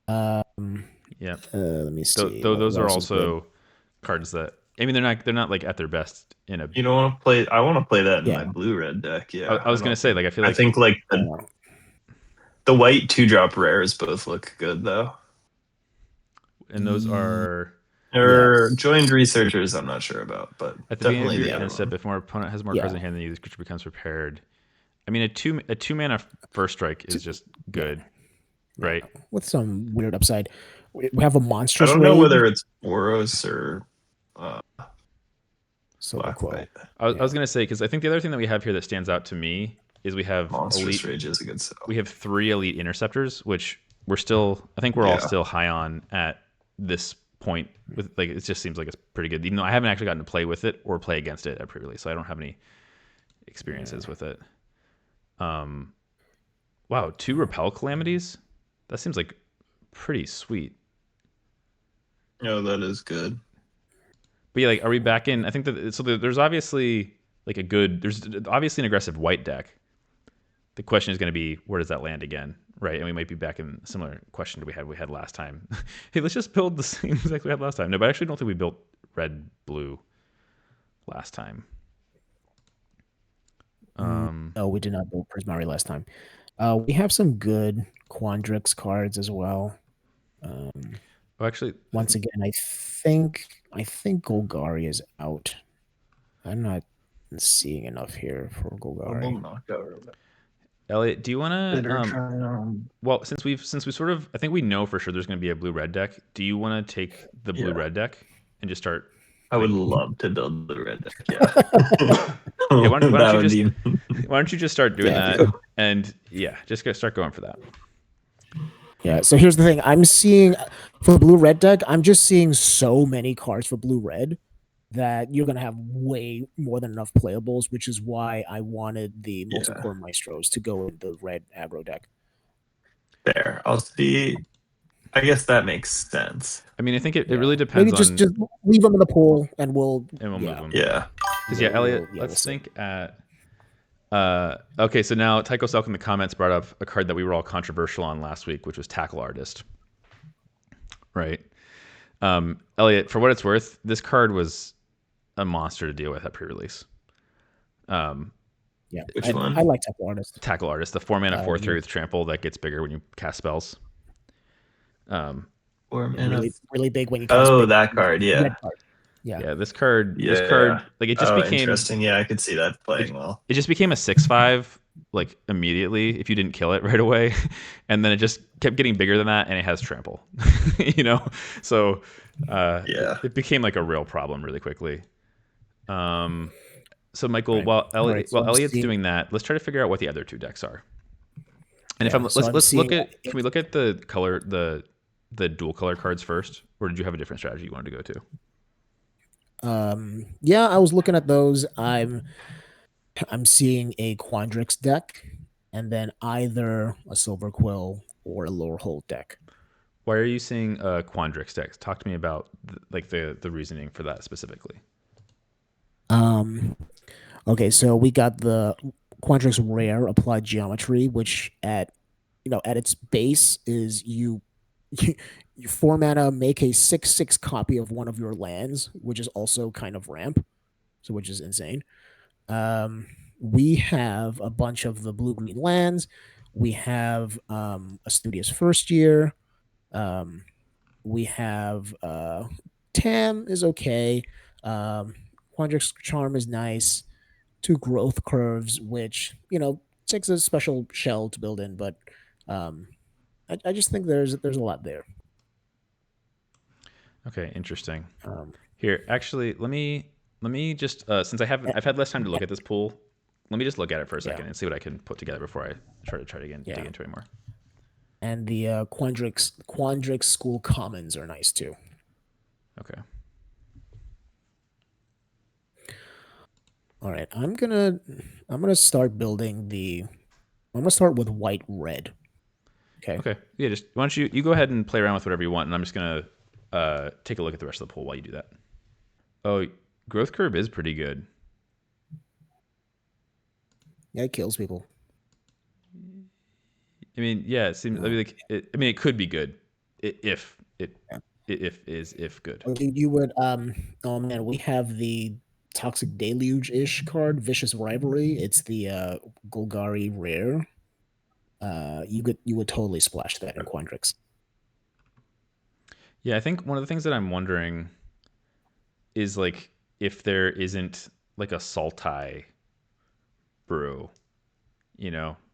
Yeah. Let me see. Those are also cards that, I mean, they're not like at their best in a. You don't want to play. I want to play that in my blue red deck. Yeah. I was gonna say, like, I think like the white 2-drop rares both look good though. And those are joined researchers. I'm not sure about, but at the definitely beginning of your end step, if more opponent has more cards in hand than you, this creature becomes prepared. I mean, a two mana first strike is just good, right? With some weird upside. We have a monstrous. I don't know whether it's Boros or Black White. I was gonna say, because I think the other thing that we have here that stands out to me is we have Monstrous Rage is a good sell. We have 3 elite interceptors, which I think we're all Yeah. still high on at this point. With like, it just seems like it's pretty good. Even though I haven't actually gotten to play with it or play against it at pre-release, so I don't have any experiences with it. Wow, 2 repel calamities. That seems like pretty sweet. Oh, that is good. But yeah, like, are we back in? I think that so there's obviously like there's obviously an aggressive white deck. The question is going to be, where does that land again, right? And we might be back in a similar question that we had last time. Hey, let's just build the same exact we had last time. No, but I actually don't think we built red blue last time. No, we did not build Prismari last time. We have some good Quandrix cards as well. Oh, actually, Once again, I think Golgari is out. I'm not seeing enough here for Golgari. Elliot, do you want Better to? try. Well, since we sort of, I think we know for sure there's going to be a blue red deck. Do you want to take the blue red deck and just start? I would like- love to build the red deck. Yeah. Yeah, why That don't would you be- why don't you just start doing Yeah. that? And yeah, just start going for that. Yeah, so here's the thing. I'm seeing for the blue red deck, I'm just seeing so many cards for blue red that you're gonna have way more than enough playables, which is why I wanted the multi-core maestros to go in the red aggro deck. Fair. I'll see. I guess that makes sense. I mean, I think it really depends Maybe on. just leave them in the pool and we'll move them. Yeah. Because yeah, Elliot, let's think at. Okay, so now Tycho Selk in the comments brought up a card that we were all controversial on last week, which was Tackle Artist. Right. Elliot, for what it's worth, this card was a monster to deal with at pre-release. Yeah, Which one? I like Tackle Artist. Tackle Artist, the 4-mana 4/3 yeah. with trample that gets bigger when you cast spells. Really big when you cast Oh, big that card, yeah. red card. Yeah, this card, Yeah. like it just became interesting. Yeah, I could see that playing well. It just became a 6/5 like immediately if you didn't kill it right away, and then it just kept getting bigger than that, and it has trample. You know, so it became like a real problem really quickly. So Michael, Right. while Elliot's seeing- doing that, let's try to figure out what the other 2 decks are. And Yeah, so I'm let's seeing- look at, can we look at the color, the dual color cards first, or did you have a different strategy you wanted to go to? Yeah, I was looking at those. I'm seeing a Quandrix deck, and then either a Silver Quill or a Lower Hold deck. Why are you seeing Quandrix decks? Talk to me about the reasoning for that specifically. Okay, so we got the Quandrix Rare Applied Geometry, which at its base is you 4 mana make a 6/6 copy of one of your lands, which is also kind of ramp, so which is insane. We have a bunch of the blue-green lands. We have a Studious First Year. We have Tam is okay. Quandrix Charm is nice. 2 growth curves, which takes a special shell to build in, but I just think there's a lot there. Okay, interesting. Here, actually, let me just since I've had less time to look at this pool, let me just look at it for a second and see what I can put together before I try to dig into it more. And the Quandrix School Commons are nice too. Okay. All right, I'm gonna start building I'm gonna start with white red. Okay. Okay. Yeah, just why don't you go ahead and play around with whatever you want, and I'm just gonna take a look at the rest of the pool while you do that. Oh, growth curve is pretty good. Yeah, it kills people. I mean, yeah, it seems it could be good if good. You would oh man, we have the Toxic Deluge-ish card, Vicious Rivalry. It's the Golgari rare. You would totally splash that in Quandrix. Yeah, I think one of the things that I'm wondering is like if there isn't like a Sultai brew, I'm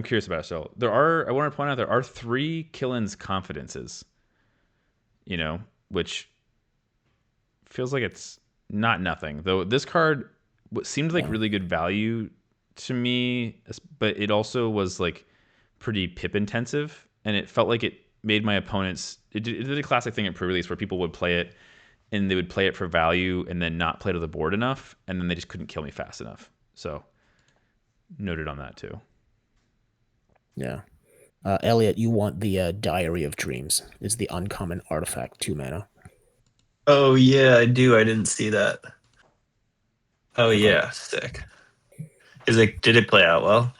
curious about it. So I want to point out there are 3 Killen's Confidences, which feels like it's not nothing. Though this card seemed like really good value to me, but it also was like pretty pip intensive, and it felt like it made my opponents. It did a classic thing at pre-release where people would play it, and they would play it for value, and then not play to the board enough, and then they just couldn't kill me fast enough. So noted on that too. Yeah. Elliot, you want the Diary of Dreams. It's the uncommon artifact, 2 mana. Oh yeah, I do. I didn't see that. Oh Okay. yeah, sick. Did it play out well?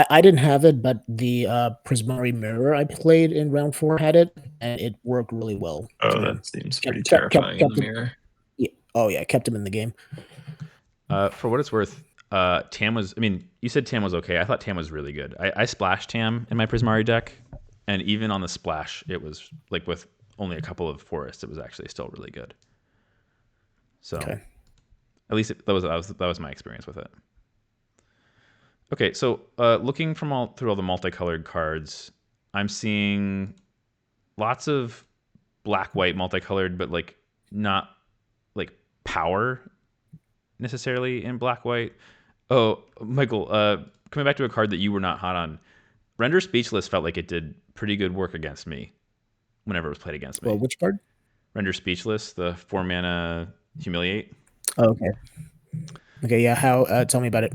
I didn't have it, but the Prismari Mirror I played in round 4 had it, and it worked really well. Oh, for him. that seems pretty terrifying in the mirror. Yeah, oh yeah, kept him in the game. For what it's worth, Tam was. I mean, you said Tam was okay. I thought Tam was really good. I splashed Tam in my Prismari deck, and even on the splash, it was like with only a couple of forests, it was actually still really good. So, Okay. at least that was my experience with it. Okay, so looking through all the multicolored cards, I'm seeing lots of black-white multicolored, but like not like power necessarily in black-white. Oh, Michael, coming back to a card that you were not hot on, Render Speechless felt like it did pretty good work against me whenever it was played against me. Well, which card? Render Speechless, the 4-mana Humiliate. Oh, okay. Okay, yeah. How? Tell me about it.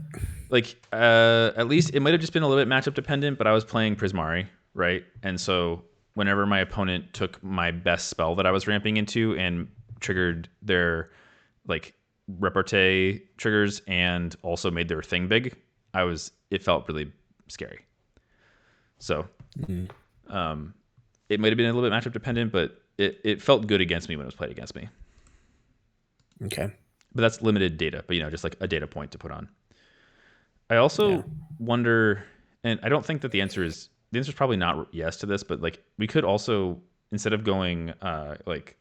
Like, at least it might have just been a little bit matchup dependent, but I was playing Prismari, right? And so whenever my opponent took my best spell that I was ramping into and triggered their like repartee triggers and also made their thing big, it felt really scary. So it might have been a little bit matchup dependent, but it felt good against me when it was played against me. Okay. But that's limited data, but just like a data point to put on. I also wonder, and I don't think that the answer is probably not yes to this, but like we could also, instead of going like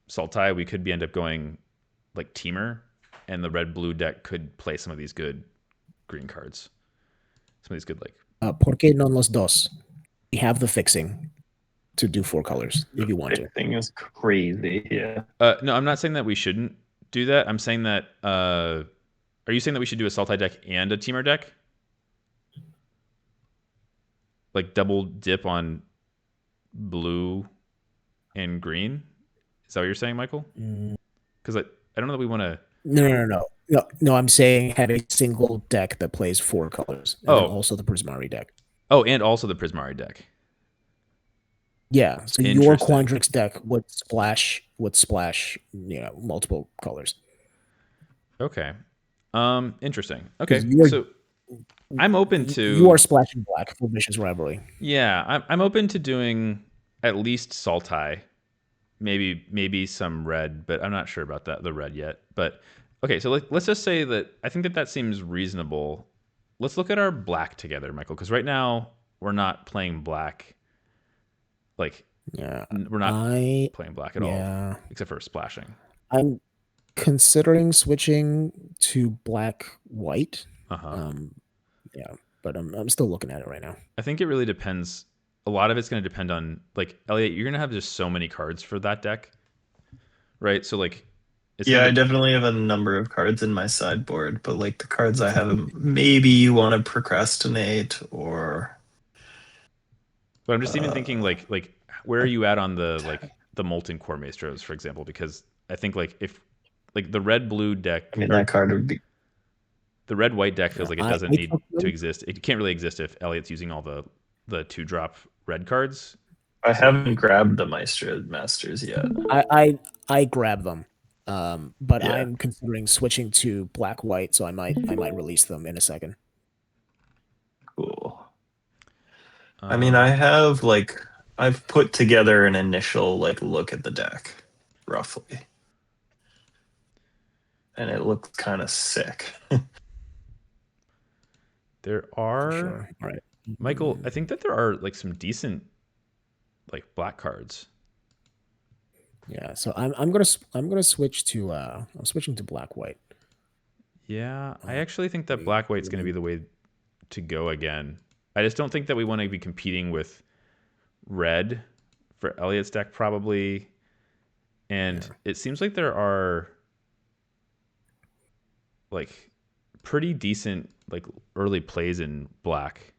Sultai, we could end up going like Teamer, and the red-blue deck could play some of these good green cards. Some of these good like. ¿Por qué no los dos? We have the fixing to do 4 colors if you want to. Thing is crazy. Yeah. No, I'm not saying that we shouldn't do that. I'm saying that. Are you saying that we should do a Sultai deck and a Teamer deck? Like double dip on blue and green? Is that what you're saying, Michael? Because I don't know that we want to. No. I'm saying have a single deck that plays 4 colors. And then also the Prismari deck. Oh, and also the Prismari deck. Yeah. So your Quandrix deck would splash multiple colors. Okay. Interesting. Okay. So I'm open to. You are splashing black for Vicious Rivalry. Yeah, I'm open to doing at least Sultai, maybe some red, but I'm not sure about the red yet. But okay, so let's just say that I think that seems reasonable. Let's look at our black together, Michael, because right now we're not playing black. Like, we're not playing black at all, except for splashing. I'm considering switching to black-white. Yeah, but I'm still looking at it right now. I think it really depends. A lot of it's going to depend on, like, Elliot, you're going to have just so many cards for that deck, right? So, like... I definitely have a number of cards in my sideboard, but, like, the cards I have, maybe you want to procrastinate, or... But I'm just even thinking, like, where are you at on the Molten Core Maestros, for example? Because I think, like, if... Like, the red-blue deck... I mean, that card would be... The red-white deck feels like it doesn't need to exist. It can't really exist if Elliot's using all the 2-drop red cards. I haven't grabbed the Maestro Masters yet. I grab them, but I'm considering switching to black-white, so I might release them in a second. Cool. I mean, I've put together an initial look at the deck, roughly, and it looks kind of sick. There are, sure. Right, Michael. I think that there are like some decent, like, black cards. Yeah, so I'm gonna switch to I'm switching to black-white. Yeah, I actually think that black-white's going to be the way to go again. I just don't think that we want to be competing with red for Elliot's deck probably, and it seems like there are like pretty decent like early plays in black.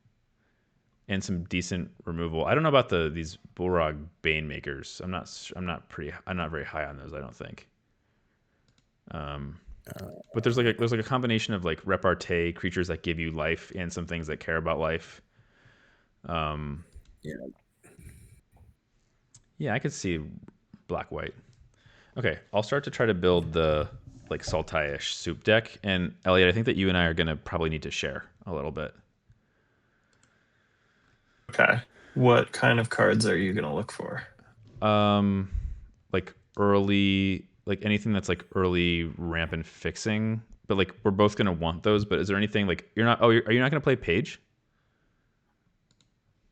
and some decent removal. I don't know about these Bullrog Bane makers. I'm not very high on those. I don't think. But there's like a combination of like repartee creatures that give you life and some things that care about life. Um, Yeah. yeah, I could see black white. Okay, I'll start to try to build the like Sultai-ish soup deck. And Elliot, I think that you and I are gonna probably need to share a little bit. Okay. What kind of cards are you gonna look for? Um, like early, like anything that's like early ramp and fixing. But like we're both gonna want those. But is there anything like you're not? Oh, are you not gonna play Page?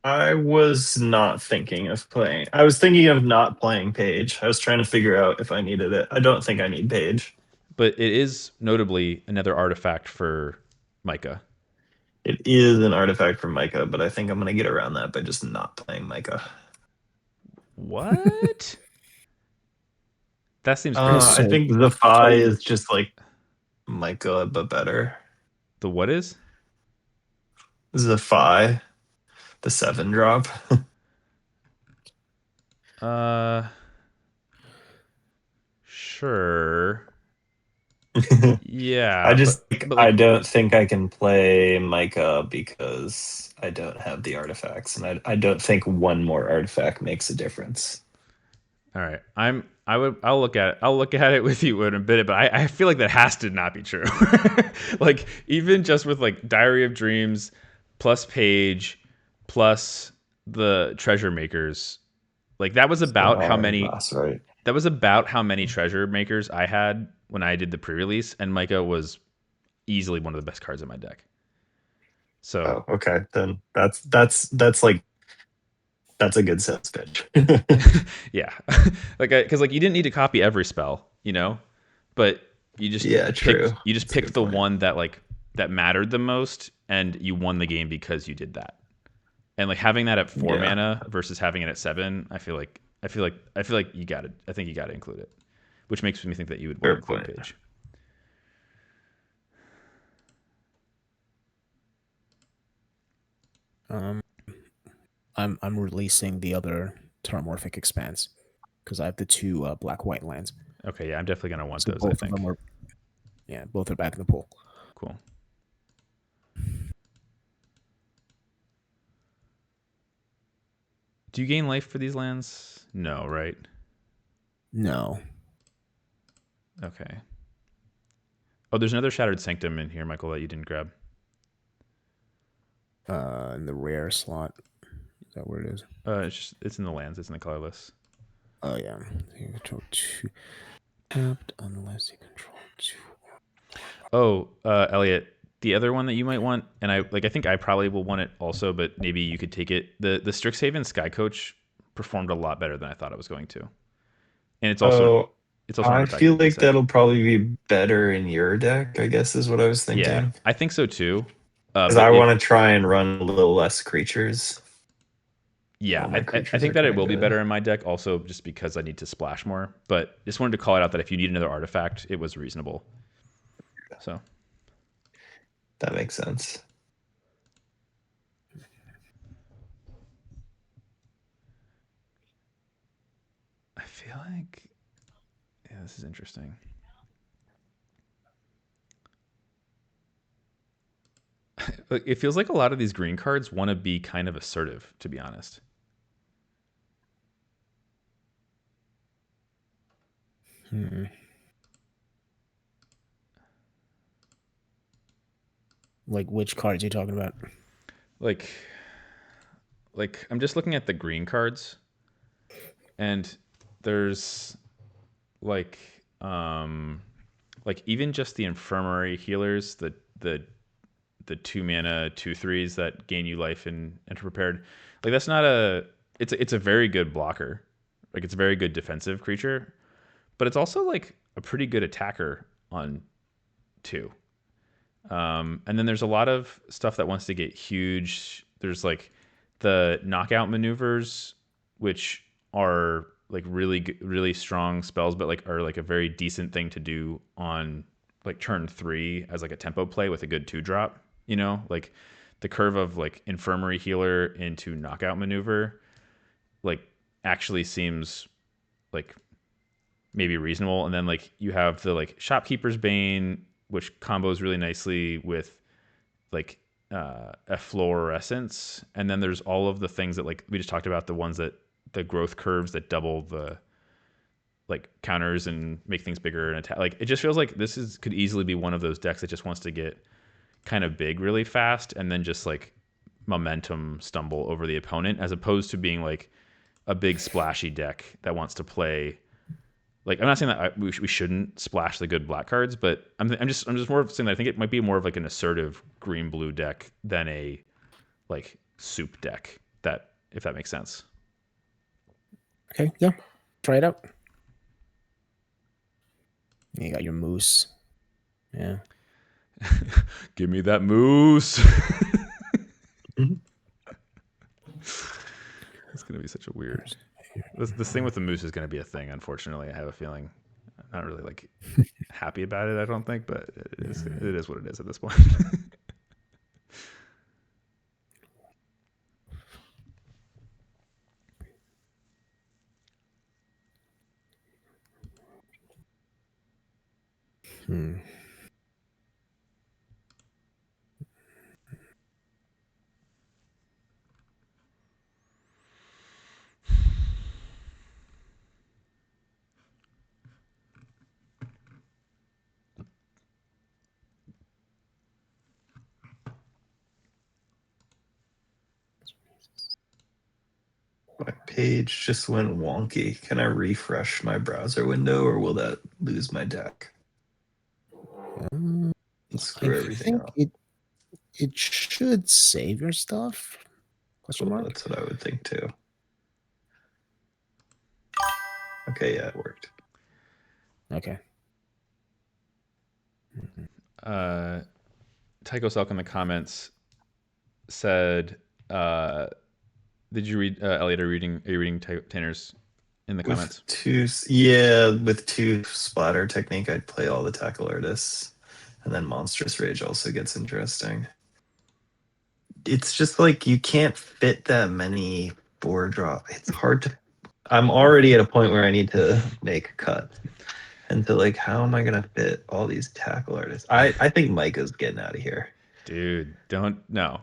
I was not thinking of playing. I was thinking of not playing Page. I was trying to figure out if I needed it. I don't think I need Page. But it is notably another artifact for Micah. It is an artifact from Micah, but I think I'm gonna get around that by just not playing Micah. What? That seems I crazy. So think the Phi is just like Micah, but better. The what is? The Phi, the 7 drop. Uh, sure. I Yeah, just but I like, don't think I can play Micah because I don't have the artifacts, and I don't think one more artifact makes a difference. all right. I'll look at it with you in a bit, but I feel like that has to not be true. Like even just with like Diary of Dreams plus Page plus the Treasure Makers, like That's right. that was about how many Treasure Makers I had when I did the pre-release, and Micah was easily one of the best cards in my deck. So Oh, okay. Then that's like that's a good sales pitch. yeah, like because like you didn't need to copy every spell, you know, but Yeah, true. you just That's a picked good the point. one that like that mattered the most, and you won the game because you did that. And like having that at 4 Yeah, mana versus having it at 7, I feel like you got it. I think you got to include it, which makes me think that you would want to fair include point. Page. um, I'm releasing the other Terramorphic Expanse because I have the two black white lands. Okay, yeah, I'm definitely gonna want So those. I both of them think. are, yeah, both are back in the pool. Cool. Do you gain life for these lands? No, right? No. Okay. Oh, there's another Shattered Sanctum in here, Michael, that you didn't grab. In the rare slot. Is that where it is? It's in the lands. It's in the colorless. Oh yeah. You control two tapped unless you control two. Oh, Elliot, the other one that you might want, and I think I probably will want it also, but maybe you could take it. The Strixhaven Sky Coach performed a lot better than I thought it was going to, and Oh, it's also an I artifact feel that you can like set. that'll probably be better in your deck, I guess is what I was Yeah, thinking. I think so too. Because But I if want to try and run a little less creatures. Yeah, All my I creatures think are that kind it of will be good. better in my deck, also just because I need to splash more. But just wanted to call it out that if you need another artifact, it was reasonable. So That makes sense. I feel like, yeah, this is interesting. Like, it feels like a lot of these green cards want to be kind of assertive, to be honest. Hmm. Like which cards are you talking about? Like, I'm just looking at the green cards, and there's like, um, like even just the infirmary healers, the 2 mana 2/3s that gain you life and enter prepared. Like that's not a it's a very good blocker. Like it's a very good defensive creature, but it's also like a pretty good attacker on 2. And then there's a lot of stuff that wants to get huge. There's like the knockout maneuvers, which are like really strong spells, but like are like a very decent thing to do on like turn 3 as like a tempo play with a good 2 drop. You know, like the curve of like Infirmary Healer into Knockout Maneuver, like actually seems like maybe reasonable. And then like you have the like Shopkeeper's Bane, which combos really nicely with like a fluorescence. And then there's all of the things that like we just talked about, the ones that the growth curves that double the like counters and make things bigger and attack. Like it just feels like could easily be one of those decks that just wants to get kind of big really fast and then just like momentum stumble over the opponent, as opposed to being like a big splashy deck that wants to play. Like I'm not saying that we shouldn't splash the good black cards, but I'm just more saying that I think it might be more of like an assertive green blue deck than a like soup deck. That, if that makes sense. Okay, yeah, try it out. You got your moose. Yeah. Give me that moose. It's gonna be such a weird. This thing with the moose is gonna be a thing. Unfortunately, I have a feeling. I'm not really like happy about it. I don't think, but it is what it is at this point. My page just went wonky. Can I refresh my browser window, or will that lose my deck? Screw everything up. It should save your stuff. Question mark? That's what I would think too. Okay, yeah, it worked. Okay. Tycho Selk in the comments said, "Did you read Elliot? Are you reading Tanner's in the comments?" With two splatter technique, I'd play all the tackle artists, and then Monstrous Rage also gets interesting. It's just like you can't fit that many board drop. It's hard to. I'm already at a point where I need to make a cut. And so, like, how am I gonna fit all these tackle artists? I think Micah's getting out of here. Dude, don't do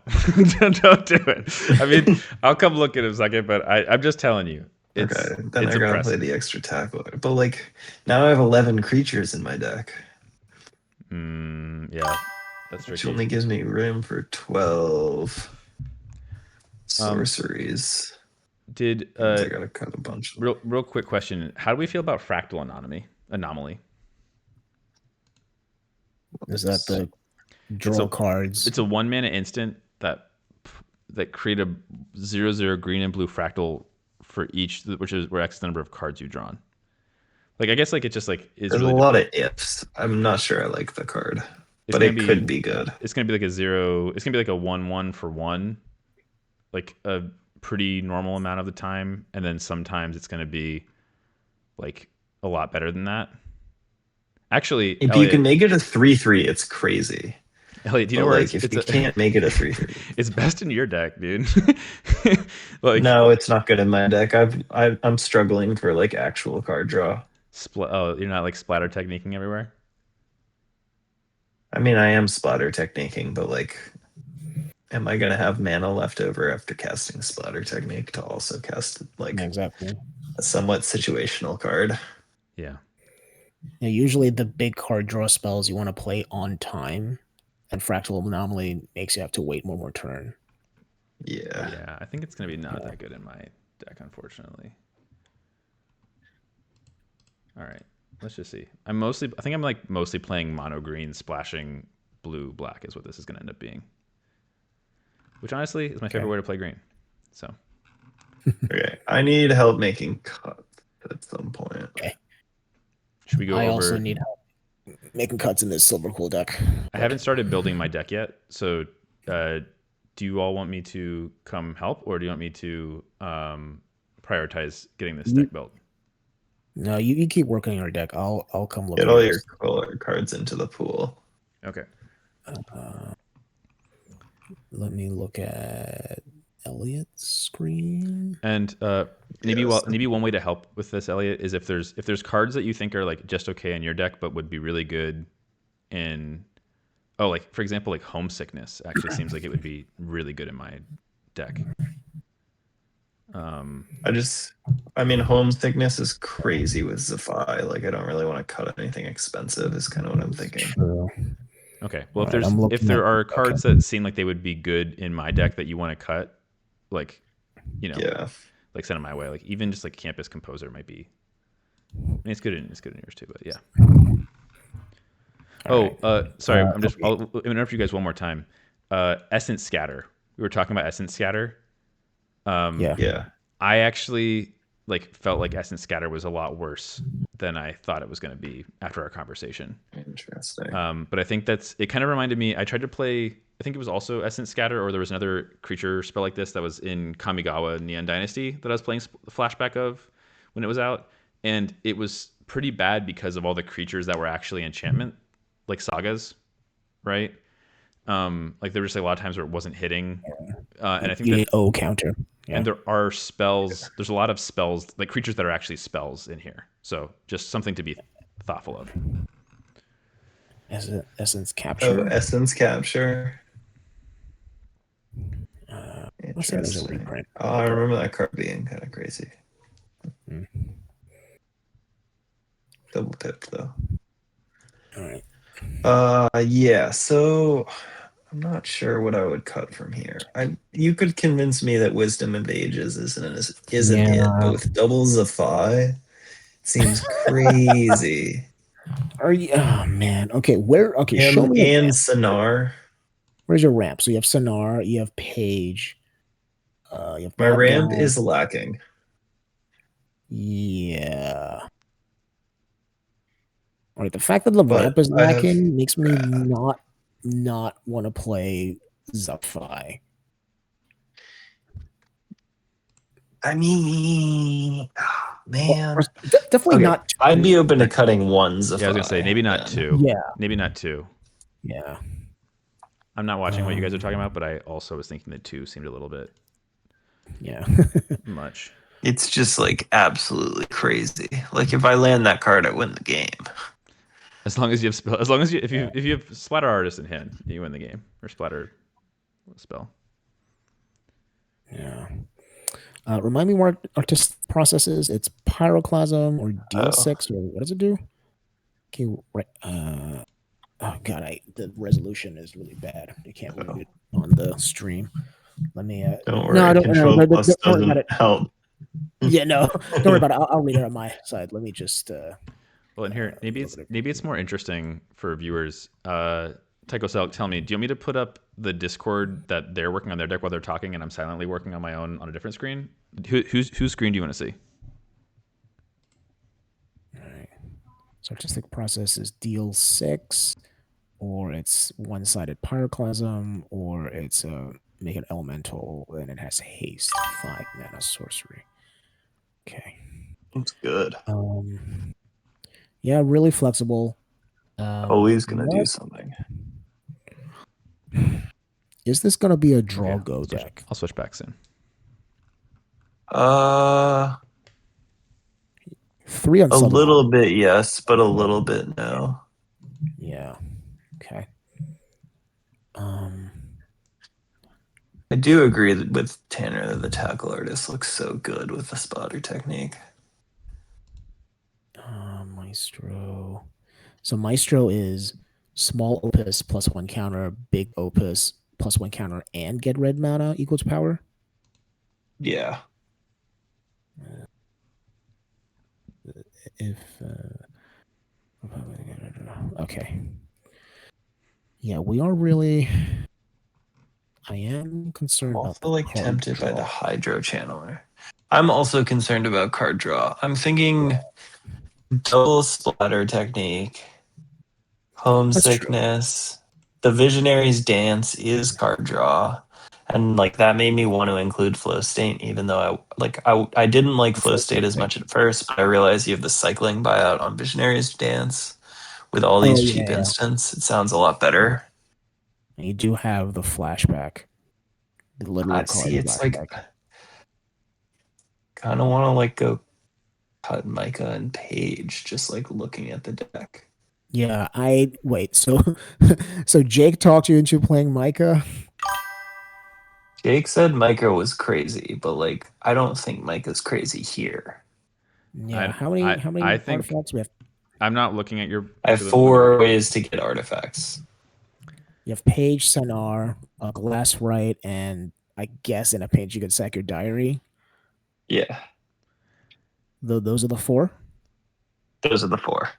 it. I mean, I'll come look at it in a second, but I'm just telling you. Then I gotta play the extra tackle. But like now I have 11 creatures in my deck. Yeah, that's tricky. Which only gives me room for 12 sorceries. I gotta cut a bunch. Real quick question: how do we feel about Fractal Anomaly? Is that the draw cards? It's a 1-mana instant that create a 0/0 green and blue fractal for each, where X the number of cards you've drawn. Like I guess like it just like is. There's really a lot of ifs. I'm not sure I like the card, but it could be good. It's gonna be like a 0. It's gonna be like a 1/1 for 1, like a pretty normal amount of the time, and then sometimes it's gonna be like a lot better than that. Actually, if Elliot, you can make it a 3/3, it's crazy. Elliot, do you know where if you can't make it a 3/3, it's best in your deck, dude. Like, no, it's not good in my deck. I'm struggling for like actual card draw. You're not like splatter techniquing everywhere? I mean, I am splatter techniquing, but like, am I gonna have mana left over after casting splatter technique to also cast like exactly a somewhat situational card? Yeah. Yeah, usually the big card draw spells you want to play on time, and Fractal Anomaly makes you have to wait one more turn. Yeah, I think it's gonna be not that good in my deck, unfortunately. All right, let's just see. I think I'm like mostly playing mono green, splashing blue black is what this is gonna end up being. Which honestly is my favorite way to play green. So. Okay, I need help making cuts at some point. Okay. Should we go over? I also need help making cuts in this Silver Cool deck. I haven't started building my deck yet, so do you all want me to come help, or do you want me to prioritize getting this deck built? No, you keep working on your deck. I'll come look. Get all your color cards into the pool. Okay. Let me look at Elliot's screen. And maybe Yes. maybe one way to help with this, Elliot, is if there's cards that you think are like just okay in your deck, but would be really good in, like for example, like homesickness actually seems like it would be really good in my deck. I mean, homesickness is crazy with Zephi. Like, I don't really want to cut anything expensive. Is kind of what I'm thinking. True. Okay, well, All right, if there are cards that seem like they would be good in my deck that you want to cut, like, Yeah. like send them my way. Like even just like Campus Composer might be. I mean, it's good in yours too, but yeah. Sorry, I'll interrupt you guys one more time. Essence Scatter. We were talking about Essence Scatter. Yeah. I actually like felt like Essence Scatter was a lot worse than I thought it was going to be after our conversation. Interesting. But I think it kind of reminded me. I tried to play. I think it was also Essence Scatter, or there was another creature spell like this that was in Kamigawa Neon Dynasty that I was playing flashback of when it was out, and it was pretty bad because of all the creatures that were actually enchantment, like sagas, right? Like there were just like a lot of times where it wasn't hitting, and I think you that need O counter. Yeah. and there are spells. There's a lot of spells, like creatures that are actually spells in here. So just something to be thoughtful of. Essence Oh, capture. Essence Capture. Let's say there's a Interesting. reprint. Oh, I remember that card being kind of crazy. Double pip though. All right. Yeah. So I'm not sure what I would cut from here. You could convince me that Wisdom of Ages isn't it, but with double Zephi, seems crazy. Are you? Oh man. Okay. Where? Okay. Show me. And Sonar. Where's your ramp? So you have Sonar. You have Page. You have My ramp Guy. is lacking. Yeah. All right. The fact that the ramp is lacking makes me not want to play Zephi. I mean, man. Well, definitely not. I'd be open to cutting one Zephi. Yeah, I was gonna say maybe not two. Yeah. Maybe not two. Yeah. I'm not watching what you guys are talking about, but I also was thinking that two seemed a little bit much. It's just like absolutely crazy. Like if I land that card, I win the game. As long as you have spell, if you have Splatter Artist in hand, you win the game, or Splatter spell. Yeah. Remind me what artist process is. It's Pyroclasm or deal 6, or what does it do? Okay, right. Oh god, the resolution is really bad. I can't read it on the stream. Let me. Don't worry. No, Control Plus doesn't help. Yeah, no, don't worry about it. I'll read it on my side. Let me just. Well, in here, maybe it's more interesting for viewers. Tycho Selk, tell me, do you want me to put up the Discord that they're working on their deck while they're talking, and I'm silently working on my own on a different screen? Whose screen do you want to see? All right. So artistic process is deal 6, or it's one-sided Pyroclasm, or it's make an elemental and it has haste, 5 mana sorcery. Okay. That's good. Yeah, really flexible. Always gonna do something. Is this gonna be a draw go deck? I'll switch back soon. 3 on a little bit, yes, but a little bit no. Yeah. Okay. I do agree with Tanner that the tackle artist looks so good with the spotter technique. Maestro. So Maestro is small opus plus 1 counter, big opus plus 1 counter, and get red mana equals power. Yeah. Okay. Yeah, we are really. I am concerned. I'm also like tempted by the Hydro Channeler. I'm also concerned about card draw. I'm thinking double splatter technique, homesickness. The Visionary's Dance is card draw, and like that made me want to include Flow State, even though I didn't like Flow State as much at first, but I realized you have the cycling buyout on Visionary's Dance with all these cheap instants. It sounds a lot better. And you do have the flashback, the literal card See, it's like flashback. kind of want to like go cut Micah and Paige, just like looking at the deck. Yeah, I wait. So, so Jake talked you into playing Micah. Jake said Micah was crazy, but like I don't think Micah's crazy here. Yeah, I how many I think artifacts we have? I'm not looking at your. I have Let me look at 4 your. ways to get artifacts. You have Page, Sonar, a Glass Right, and I guess in a page you could sack your diary. Yeah, Those are the 4. those are the 4.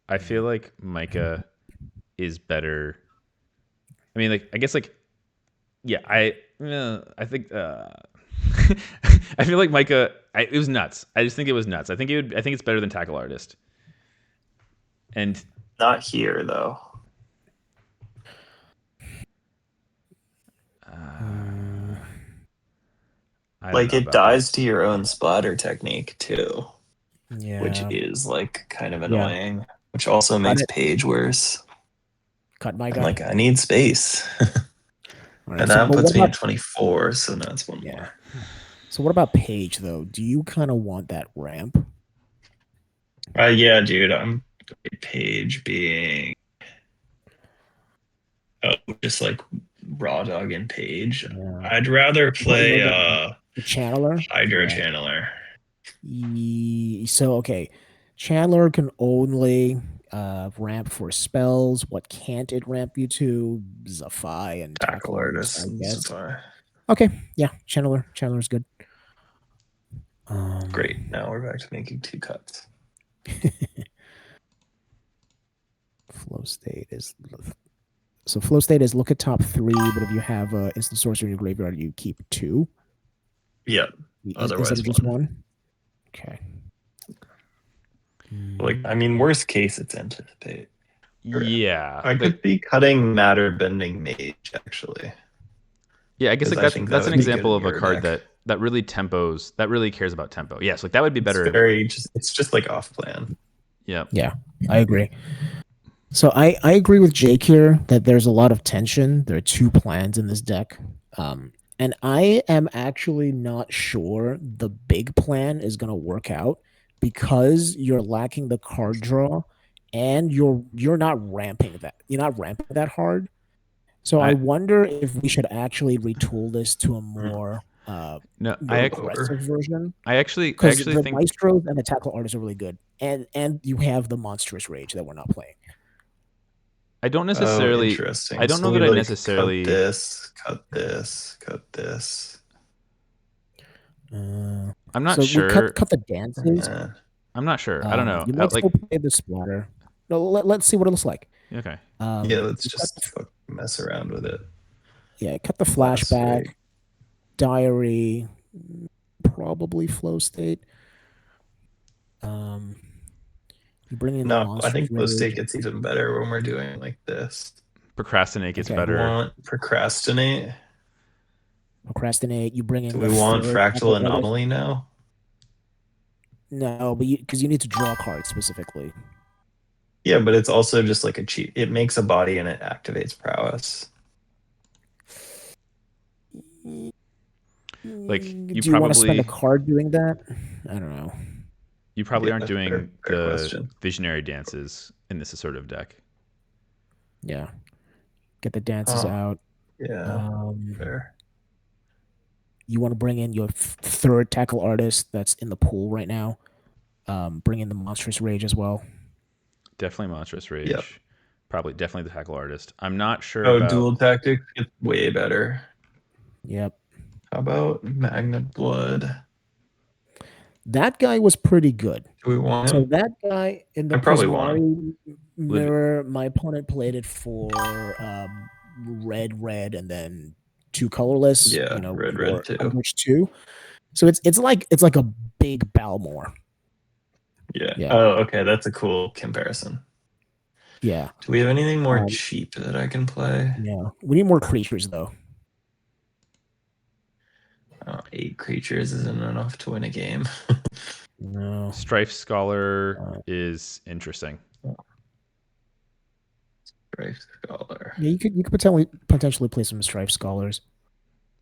I feel like Micah is better. I mean, like I guess like yeah. I think I feel like Micah. It was nuts. I just think it was nuts. I think it would. I think it's better than Tackle Artist. And Not here though. I don't Like know it about that. dies to your own splatter technique too, which Yeah, is like kind of yeah. annoying. Which also Cut makes it. Paige worse. Cut I'm Micah. like, I need space. All right. And So, that but puts what me about at 24, so now it's one yeah? more. So what about Page though? Do you kind of want that ramp? Yeah, dude, I'm Paige being just like raw dog and Paige. Yeah. I'd rather No, play the channeler. Hydro Yeah. Channeler. So okay, Chandler can only ramp for spells. What can't it ramp you to? Zafai and Tackle Tackle Artist, Artist I and guess. Safari. Okay, yeah, Chandler's good. Great. Now we're back to making 2 cuts. Flow state is flow state is look at top 3, but if you have instant sorcery in your graveyard, you keep 2 Yep. instead Otherwise, of just 1. 1. Okay. Like, I mean, worst case, it's anticipate. Yeah, I like could be cutting Matter Bending Mage actually, yeah. I guess like because I that's think that that's an would be good example in of a your card deck. that really tempos that really cares about tempo. Yes, like that would be It's better. very just. It's just like off plan. Yeah. Yeah, I agree. So I agree with Jake here that there's a lot of tension. There are 2 plans in this deck. And I am actually not sure the big plan is going to work out because you're lacking the card draw and you're not ramping that. You're not ramping that hard. So I I wonder if we should actually retool this to a more no. aggressive version I because actually the think maestros and the tackle artists are really good, and you have the monstrous rage that we're not playing. I don't Oh, necessarily. I interesting. don't So know we that I like cut necessarily. this, cut this, cut this. I'm not So we sure. cut the dances. I'm not sure. I don't know. You might Like still play the splatter. No, let's see what it looks like. okay. Yeah, let's You cut just mess around with it. cut the Last flashback, rate. diary, probably flow state. You bring in the No, I monster think Flow State rage. gets even better when we're doing like this. Procrastinate gets Okay. We better. want Procrastinate. Procrastinate. You bring in Do the we want third Fractal tackle artist. Anomaly now? No, but because you need to draw cards specifically. Yeah, but it's also just like a cheat. It makes a body and it activates prowess. Like Do you want to spend a card doing that? I don't know. you probably Yeah, aren't doing fair the question. visionary dances in this assertive deck. Yeah. Get the dances out. Yeah, fair. You want to bring in your third tackle artist that's in the pool right now. Bring in the monstrous rage as well. Definitely monstrous rage. Yep. Probably definitely the tackle artist. I'm not sure Oh, about dual tactic gets way better. Yep. How about Magnet Blood? That guy was pretty good. Do we want So him? that guy in the I probably want him. Prismari mirror, my opponent played it for red, and then 2 colorless. Yeah, red for too. Unbridged 2. So it's like a big Balmore. Yeah. Yeah. Oh, okay. That's a cool comparison. Yeah. Do we have anything more cheap that I can play? Yeah. We need more creatures though. 8 creatures isn't enough to win a game. No. Strife Scholar is interesting. Strife Scholar. Yeah, you could potentially play some Strife Scholars.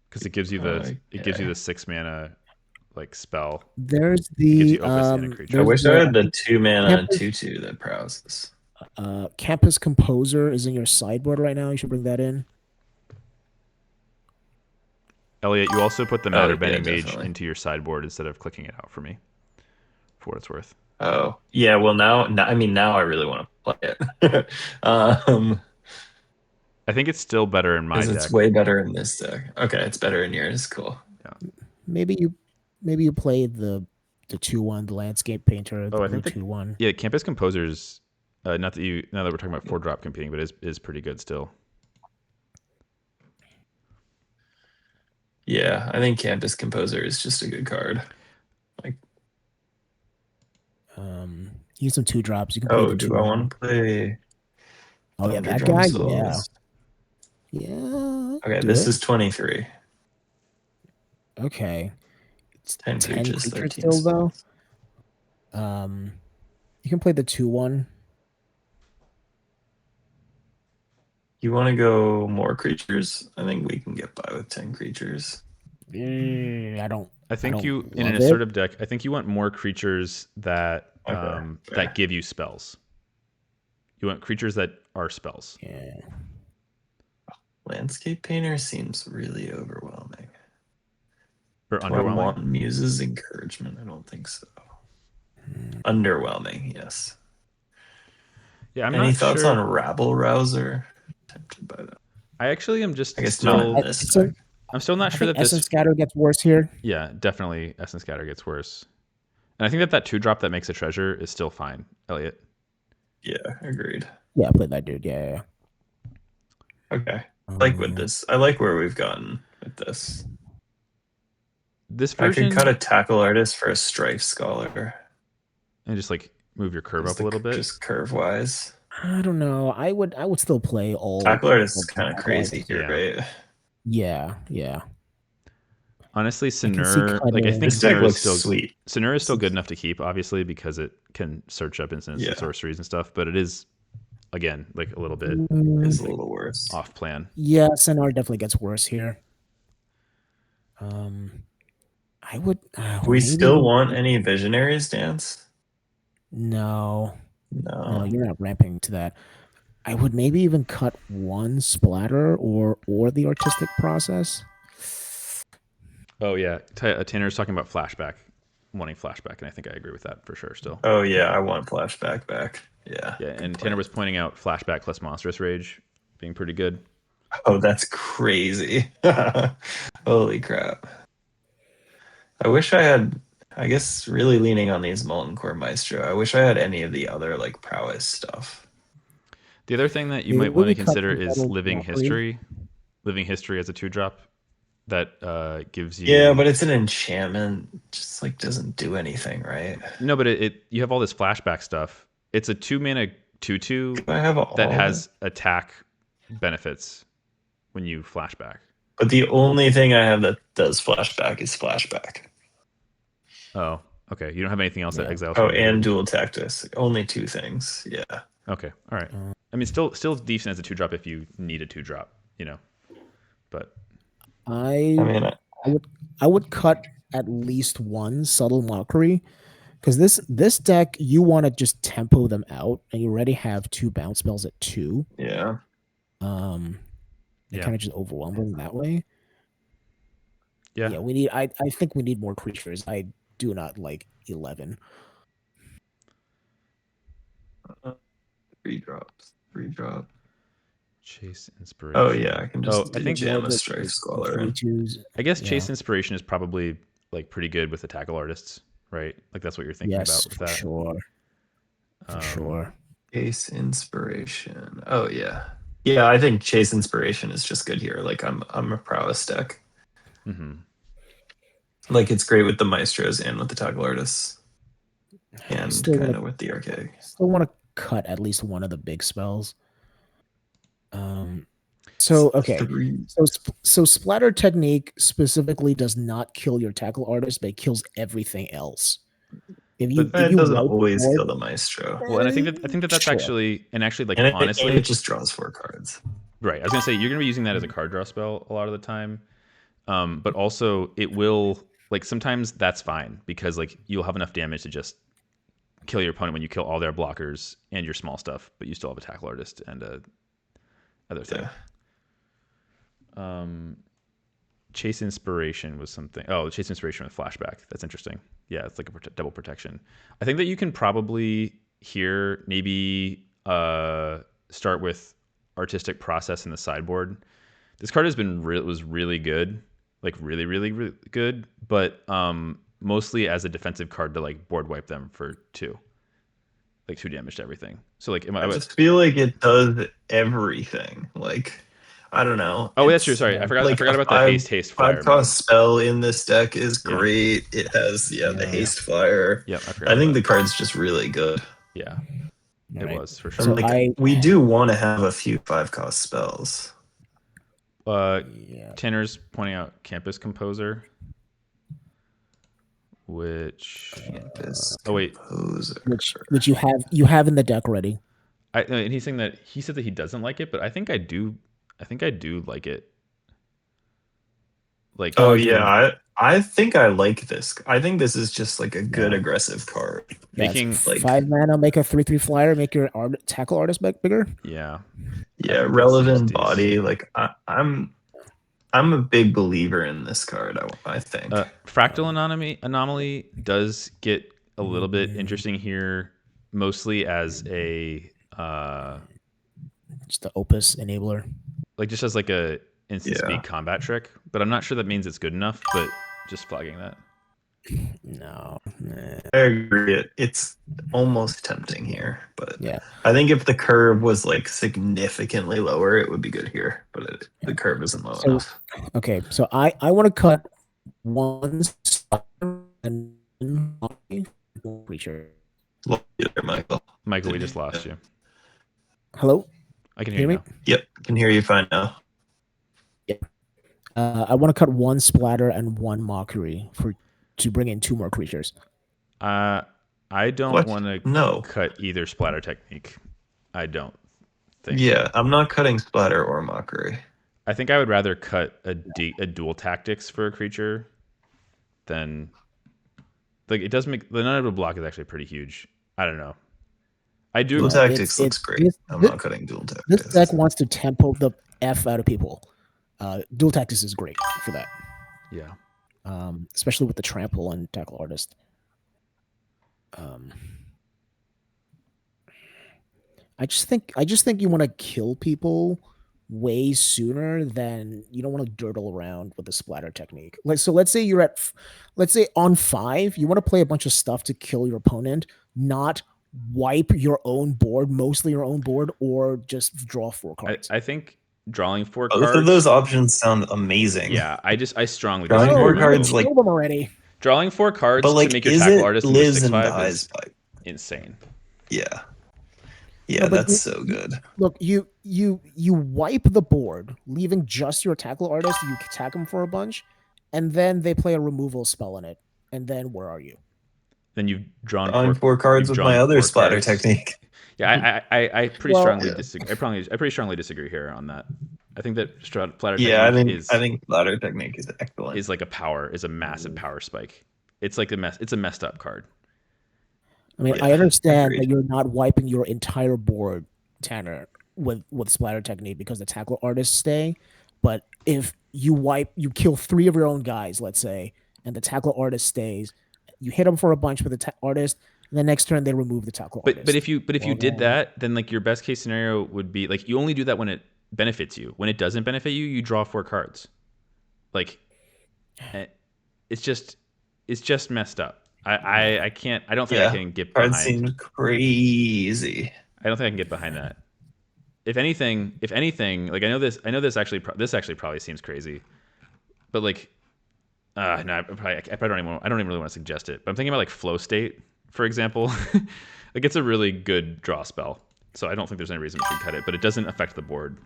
Because it gives you the 6 mana like spell. There's It gives the you Opus and a creature. I there's wish I had the 2 mana Campus- 2/2 that browses. Campus Composer is in your sideboard right now. You should bring that in. Elliot, you also put the Matter Bending Mage definitely. into your sideboard instead of clicking it out for me, for what it's worth. Oh, yeah. Well, now I really want to play it. I think it's still better in my deck. It's way better in this deck. Okay, it's better in yours. Cool. Yeah. Maybe you play the 2/1, the Landscape Painter, the I blue think 2/1. Yeah, Campus Composer's now that we're talking about 4-drop competing, but is pretty good still. Yeah, I think Campus Composer is just a good card. Like, use some 2-drops. You can play the do I want to play? Oh yeah, that guy. Yeah. Okay, this is 23. Okay. It's 10 creatures, 13 still though. spells. You can play the 2/1. You want to go more creatures? I think we can get by with 10 creatures. I don't. I think you in love an it. assertive deck. I think you want more creatures that fair. that give you spells. You want creatures that are spells. Yeah. Landscape Painter seems really overwhelming. Or Do I underwhelming. want Muse's Encouragement? I don't think so. Underwhelming, yes. Yeah, I'm Any not thoughts sure. on Rabble Rouser? Tempted by that. I actually am just I guess still. not in this deck. I'm still not I sure think that Essence this. Scatter gets worse here. Yeah, definitely Essence Scatter gets worse. And I think that 2-drop that makes a treasure is still fine, Elliot. Yeah, agreed. Yeah, I played that dude. Yeah. Okay. With this. I like where we've gotten with this. This I version. could cut a Tackle Artist for a Strife Scholar. And just like move your curve up a little bit. Just curve wise. I don't know. I would still play all. Tackle Artist is kind of crazy here, Yeah. right? Yeah. Honestly, see Sinur, like I think This deck Sinur is looks still sweet. Sinur is still good enough to keep, obviously, because it can search up instants and sorceries and stuff. But it is, again, like a little bit It's a little worse. off plan. Yeah, Sinur definitely gets worse here. I would. Do we still want any Visionaries Dance? No, No. you're not ramping to that. I would maybe even cut one Splatter or the Artistic Process. Oh yeah, Tanner's talking about flashback, wanting flashback, and I think I agree with that for sure. Still. Oh yeah, I want flashback back. Yeah. Yeah, and Tanner was pointing out flashback plus monstrous rage being pretty good. Oh, that's crazy! Holy crap! I wish I had. I guess really leaning on these Molten Core Maestro. I wish I had any of the other like prowess stuff. The other thing that you might want to consider is Living History. Living History as a 2-drop. That gives you. Yeah, but it's an enchantment. Just like doesn't do anything, right? No, but you have all this flashback stuff. It's a 2-mana 2/2 I have that has attack benefits when you flashback. But the only thing I have that does flashback is flashback. Oh, okay. You don't have anything else that exiles. Oh, and dual tactics. Only 2 things. Yeah. Okay. All right. I mean, still decent as a 2-drop if you need a 2-drop, But I would cut at least one Subtle Mockery, because this deck you want to just tempo them out, and you already have 2 bounce spells at 2. Yeah. They kind of just overwhelm them that way. Yeah. We need. I think we need more creatures. I do not like 11. 3 drops. 3 drop. Chase Inspiration. Oh yeah, I can just I think jam a Strife Scholar. I guess Chase Inspiration is probably like pretty good with the Tackle Artists, right? Like that's what you're thinking about with that. Sure. For sure. Chase Inspiration. Oh yeah. Yeah, I think Chase Inspiration is just good here. Like I'm a prowess deck. Mm-hmm. Like it's great with the Maestros and with the Tackle Artists. And kind of with the Archaic. Still want to cut at least one of the big spells. So Splatter Technique specifically does not kill your Tackle Artist, but it kills everything else. But It you doesn't wipe the always board, kill the Maestro. well, and I think that's sure. actually like And honestly, it just draws 4 cards. right. I was gonna say you're gonna be using that as a card draw spell a lot of the time, but also it will like sometimes that's fine because like you'll have enough damage to just kill your opponent when you kill all their blockers and your small stuff, but you still have a tackle artist and a other thing. Yeah. Chase Inspiration was something. Oh, Chase Inspiration with flashback. That's interesting. Yeah, it's like a double protection. I think that you can probably here maybe start with Artistic Process in the sideboard. This card has been was really good, like really good, but mostly as a defensive card to like board wipe them for 2, like 2 damage to everything. So like, I just feel like it does everything. Like, I don't know. Oh, that's true. It's Sorry, I like forgot about the haste flyer five mode. cost spell in this deck is Yeah. great. It has the Yeah. haste flyer. Yeah, I forgot I think about the card's just really good. Yeah, All it right. was for And sure. like we do want to have a few 5-cost spells. Yeah. Tanner's pointing out Campus Composer, which oh wait, Composer. Which you have in the deck already. and he's saying that he said that he doesn't like it, but I think I do. I think I do like it. Like, Oh yeah, I think I like this. I think this is just like a good Yeah. aggressive card. making like 5 mana, make a 3/3 flyer, make your tackle artist bigger. yeah, Yeah, think relevant that's body. Like I'm a big believer in this card. I think. Fractal Anomaly does get a little bit interesting here, mostly as a Just the Opus enabler. like just as like a instant Yeah. speed combat trick, but I'm not sure that means it's good enough. But just flagging that. No. I agree. It's almost tempting here, but Yeah. I think if the curve was like significantly lower, it would be good here. But the curve isn't low enough. Okay, so I want to cut one and creature. Love you there, Michael. Michael, we just lost you. Hello. I can hear you now. Yep, can hear you fine now. I want to cut 1 splatter and 1 mockery to bring in 2 more creatures. I don't What? want to No. cut either splatter technique. I don't think. Yeah, I'm not cutting splatter or mockery. I think I would rather cut a dual tactics for a creature than like it does make the none block is actually pretty huge. I don't know. I do. Dual Yeah, tactics looks great. I'm not cutting dual tactics. This deck wants to tempo the F out of people. Dual tactics is great for that. Yeah. Especially with the trample and tackle artist. I just think you want to kill people way sooner than you don't want to dirtle around with the splatter technique. Like, so let's say you're let's say on 5, you want to play a bunch of stuff to kill your opponent, not wipe your own board, mostly your own board, or just draw 4 cards. I think drawing 4 Both cards. of those options sound amazing. Yeah, I strongly Drawing disagree. 4 cards, like kill them already. Drawing 4 cards but like to make your is tackle it artist move lives and 6/5 dies is by? insane. Yeah. Yeah, No, but that's so good. Look, you wipe the board, leaving just your tackle artist. You attack them for a bunch, and then they play a removal spell in it. And then where are you? Then you've drawn On 4 cards with my other splatter technique. Yeah, I pretty strongly disagree. I pretty strongly disagree here on that. I think that splatter technique I think splatter technique is excellent. Is like a massive power spike. It's like it's a messed up card. I mean, Yeah, I understand agreed. that you're not wiping your entire board, Tanner, with splatter technique because the tackle artists stay. But if you kill 3 of your own guys, let's say, and the tackle artist stays, you hit them for a bunch with the artist, and the next turn they remove the tackle artist. But if you did that, then like your best case scenario would be like you only do that when it benefits you. When it doesn't benefit you, you draw 4 cards. Like, it's just messed up. I can't. I don't think I can get behind. Card seems crazy. I don't think I can get behind that. If anything, like I know this actually probably seems crazy, but like, no, I probably don't even really want to suggest it. But I'm thinking about like Flow State, for example. Like it's a really good draw spell, so I don't think there's any reason we should cut it. But it doesn't affect the board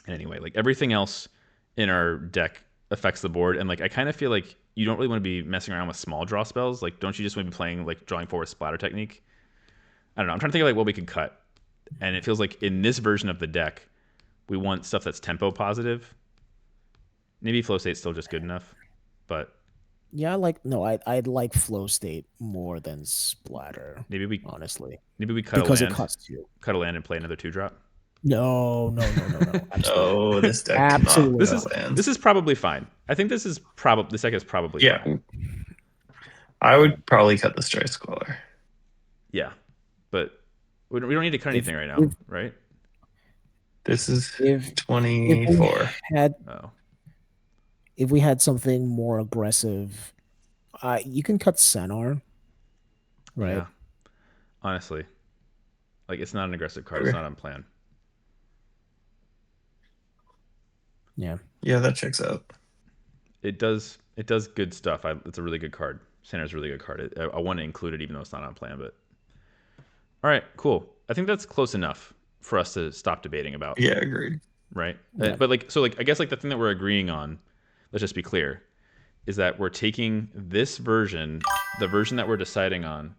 in any way. Like everything else in our deck affects the board, and like I kind of feel like you don't really want to be messing around with small draw spells. Like, don't you just want to be playing like drawing forward splatter technique? I don't know. I'm trying to think of like what we could cut, and it feels like in this version of the deck, we want stuff that's tempo positive. Maybe flow state's still just good enough, but Yeah, I'd like flow state more than splatter. maybe we honestly cut because a it land, cuts too. cut a land and play another 2-drop. No. Absolutely. Oh, this deck Absolutely. cannot. This is probably fine. I think this deck is probably Yeah. fine. I would probably cut the Strike Squaller. Yeah, but we don't need to cut anything right now, right? This is If 24. If we had something more aggressive, you can cut Senar, right? Yeah. Honestly, like it's not an aggressive card. It's not on plan. Yeah. Yeah, that checks out. It does good stuff. It's a really good card. Sandra's a really good card. I want to include it even though it's not on plan. But all right, cool. I think that's close enough for us to stop debating about. Yeah, agreed. Right. Yeah. But like, so like, I guess like the thing that we're agreeing on, let's just be clear, is that we're taking this version, the version that we're deciding on,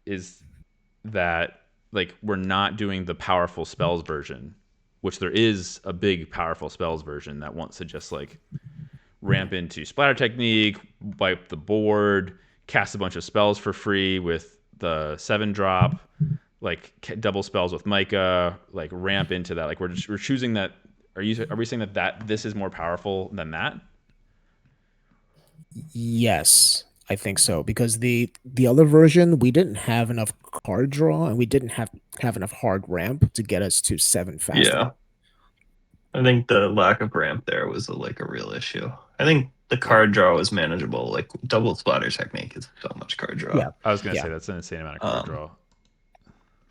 is that like we're not doing the powerful spells version, which there is a big powerful spells version that wants to just like ramp into splatter technique, wipe the board, cast a bunch of spells for free with the 7-drop, like double spells with Micah, like ramp into that. Like we're choosing that. Are we saying that this is more powerful than that? Yes, I think so, because the other version, we didn't have enough card draw and we didn't have enough hard ramp to get us to 7 faster. Yeah. I think the lack of ramp there was like a real issue. I think the card draw was manageable. Like double splatter technique is so much card draw. Yeah. I was gonna say that's an insane amount of card draw.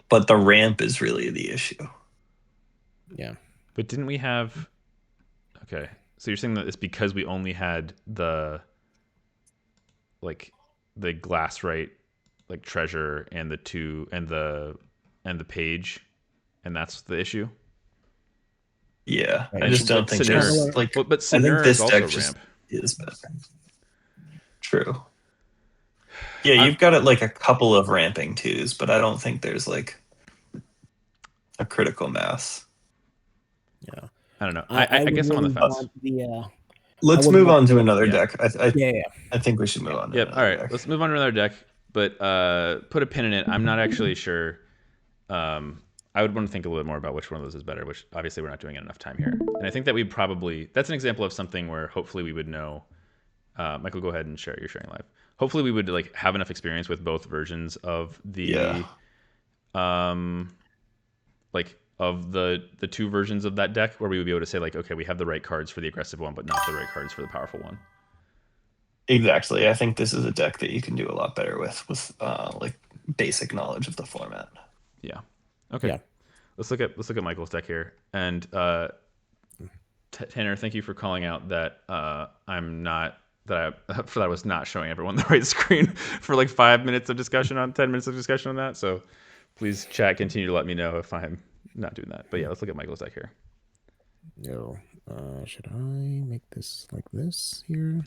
But the ramp is really the issue. Yeah. But didn't we have? Okay, so you're saying that it's because we only had the glass right, like treasure and the two and the page, and that's the issue. Yeah, Right. I just don't think there's like. But I think Sinur this is also deck just ramp. is better. True. Yeah, you've got it like a couple of ramping twos, but I don't think there's like a critical mass. Yeah. I don't know. I guess I'm on the fence. Let's move on to another deck. Yeah. I think we should move on. To Yep. All right. deck. Let's move on to another deck, but put a pin in it. I'm not actually sure. I would want to think a little bit more about which one of those is better, which obviously we're not doing in enough time here. And I think that that's an example of something where hopefully we would know. Michael, go ahead and share. You're sharing live. Hopefully we would like have enough experience with both versions of the, of the two versions of that deck where we would be able to say like, okay, we have the right cards for the aggressive one, but not the right cards for the powerful one. Exactly. I think this is a deck that you can do a lot better with like basic knowledge of the format. Yeah. Okay. Yeah. Let's look at Michael's deck here. And Tanner, thank you for calling out that I was not showing everyone the right screen for like 5 minutes of discussion on 10 minutes of discussion on that. So please chat, continue to let me know if I'm not doing that. But yeah, let's look at Michael's deck here. No. Should I make this like this here?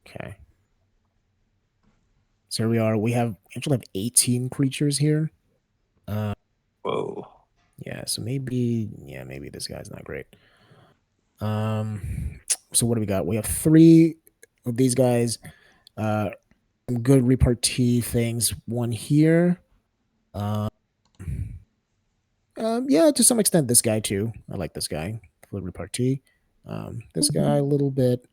Okay. So here we are. We actually have 18 creatures here. Whoa. Yeah, so maybe this guy's not great. So what do we got? We have 3 of these guys. Some good repartee things. One here. Yeah, to some extent, this guy too. I like this guy for repartee. This guy a little bit.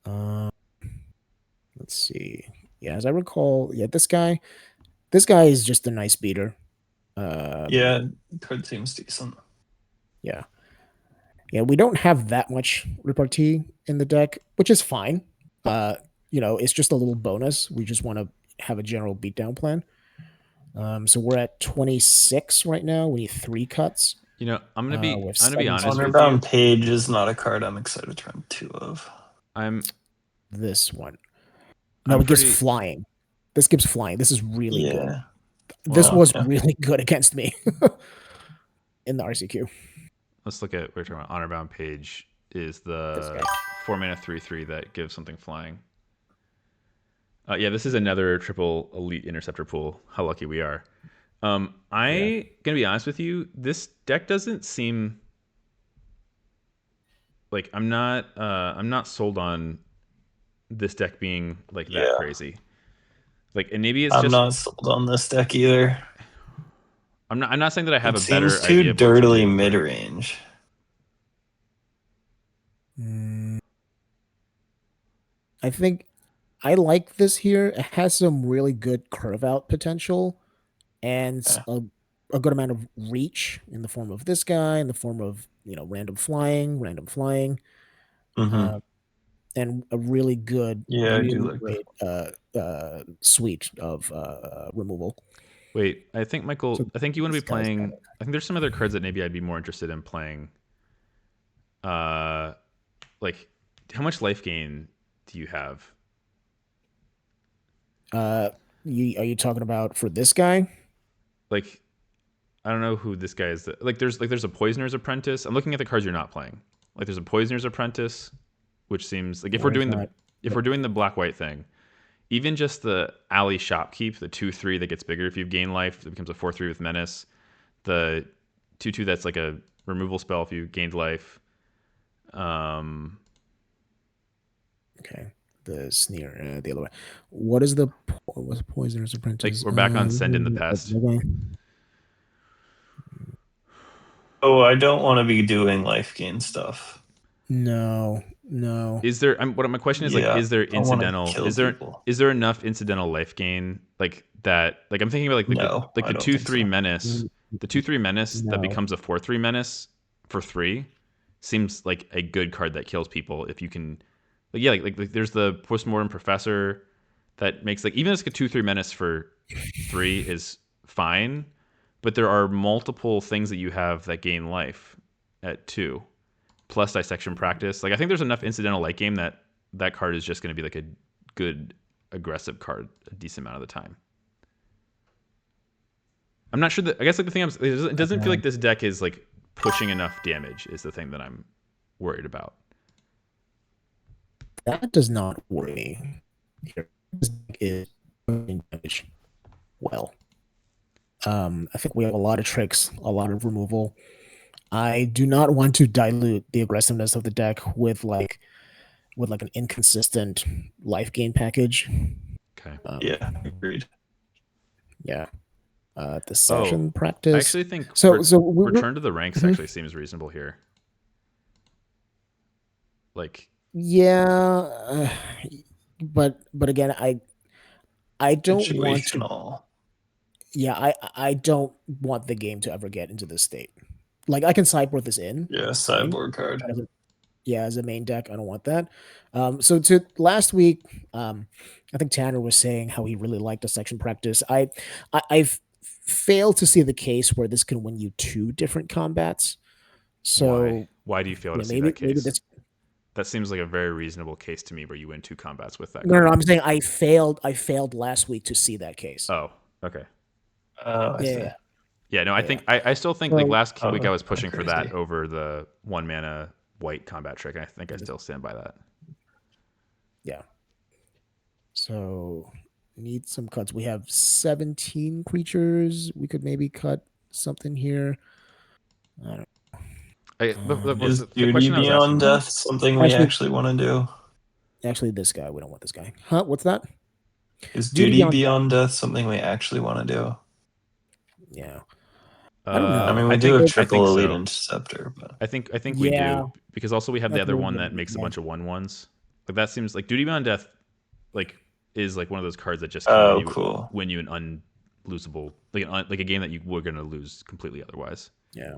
Let's see. Yeah, as I recall, this guy is just a nice beater. Yeah, card seems decent. Yeah. Yeah, we don't have that much repartee in the deck, which is fine. It's just a little bonus. We just want to have a general beatdown plan. So we're at 26 right now. We need 3 cuts. I'm gonna be honest with you. Honor-bound Page is not a card I'm excited to run 2 of. This one. No, it gives flying. This gives flying. This is really good. This was really good against me in the RCQ. Let's look at we're talking about Honor-bound Page is the 4-mana 3/3 that gives something flying. Yeah, this is another triple elite interceptor pool. How lucky we are. Gonna be honest with you. This deck doesn't seem like I'm not sold on this deck being like that crazy. Like, and maybe it's I'm just not sold on this deck either. I'm not saying that I have It a better seems too idea of what to dirtily do, but mid-range. I think I like this here. It has some really good curve out potential and a good amount of reach in the form of this guy, in the form of random flying, Mm-hmm. and a really good, Yeah, I do really like great suite of removal. wait, I think Michael, So I think you want to this be guy's playing. kind of I think there's some other cards that maybe I'd be more interested in playing. Like, how much life gain do you have? are you talking about for this guy? Like, I don't know who this guy is. There's a Poisoner's Apprentice. I'm looking at the cards you're not playing. Like, there's a Poisoner's Apprentice, which seems like There's not. if we're doing the black white thing, even just the Alley Shopkeep, the 2/3 that gets bigger if you gain life, it becomes a 4/3 with Menace. The 2/2 that's like a removal spell if you gained life. Okay. The sneer, the other way. What is the what's Poisoner's Like, Apprentice? we're back on Send in the Pest. Oh, I don't want to be doing life gain stuff. No. Is there? What my question is, like, Yeah, is there I want to incidental? kill people. Is there enough incidental life gain like that? Like, I'm thinking about No, the I don't 2/3 think so. menace, the 2/3 menace that No. becomes a 4/3 menace for 3 seems like a good card that kills people if you can. Like, yeah, like there's the postmortem professor that makes, like, even as like a 2/3 menace for 3 is fine, but there are multiple things that you have that gain life at 2 plus dissection practice. Like, I think there's enough incidental light game that that card is just going to be like a good aggressive card a decent amount of the time. I'm not sure that. I guess like the thing it doesn't feel like this deck is like pushing enough damage. Is the thing that I'm worried about. That does not worry me. Here. This deck is doing damage well. I think we have a lot of tricks, a lot of removal. I do not want to dilute the aggressiveness of the deck with like an inconsistent life gain package. Okay. Yeah, agreed. Yeah. The session I practice. actually think So return to the ranks actually seems reasonable here. Like, yeah, but again, I don't want to. Situational. Yeah, I don't want the game to ever get into this state. Like, I can sideboard this in. Yeah, fine. sideboard card. As a main deck, I don't want that. So to last week, I think Tanner was saying how he really liked the section practice. I've failed to see the case where this can win you 2 different combats. So why do you fail to see maybe that case? this. That seems like a very reasonable case to me, where you win 2 combats with that. No, I'm saying I failed last week to see that case. Oh, okay. I see. Yeah. Yeah, no, I think I still think like last week I was pushing for that crazy. over the 1 mana white combat trick, and I think I still stand by that. Yeah. So need some cuts. We have 17 creatures. We could maybe cut something here. I don't know. Is The Duty question I was Beyond asking, Death something we actually want to do? Actually, this guy. We don't want this guy. Huh? What's that? Is Duty Duty Beyond Beyond Death something we actually want to do? Yeah. I don't know. I mean, we I do think have I triple think elite so. interceptor, but I think we Yeah. do, because also we have the That's other really one good. that makes a Yeah. bunch of 1/1s. Like, that seems like Duty Beyond Death, like, is like one of those cards that just can cool. win you an unlosable, like a game that you were gonna lose completely otherwise. Yeah.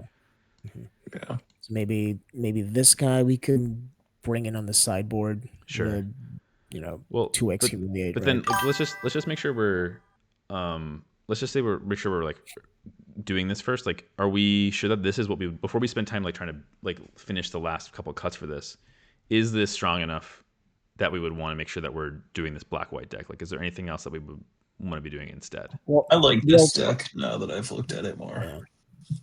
Yeah. So maybe this guy we can bring in on the sideboard. Sure. Well, 2x humiliate. But right? then, like, let's just make sure we're let's just say make sure we're like doing this first. Like, are we sure that this is what we, before we spend time like trying to like finish the last couple cuts for this, is this strong enough that we would want to make sure that we're doing this black white deck? Like, is there anything else that we would want to be doing instead? Well, I like this deck now that I've looked at it more.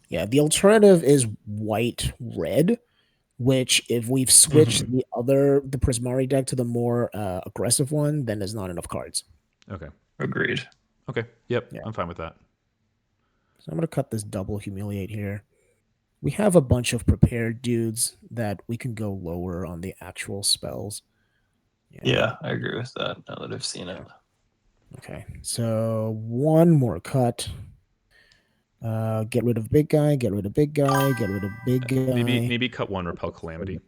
Yeah. The alternative is white red, which if we've switched the Prismari deck to the more aggressive one, then there's not enough cards. Okay. Agreed. Okay. Yep. Yeah. I'm fine with that. So I'm going to cut this double humiliate here. We have a bunch of prepared dudes that we can go lower on the actual spells. Yeah, I agree with that now that I've seen it. Okay, so one more cut. Get rid of big guy, get rid of big guy, get rid of big guy. Maybe cut one Repel Calamity.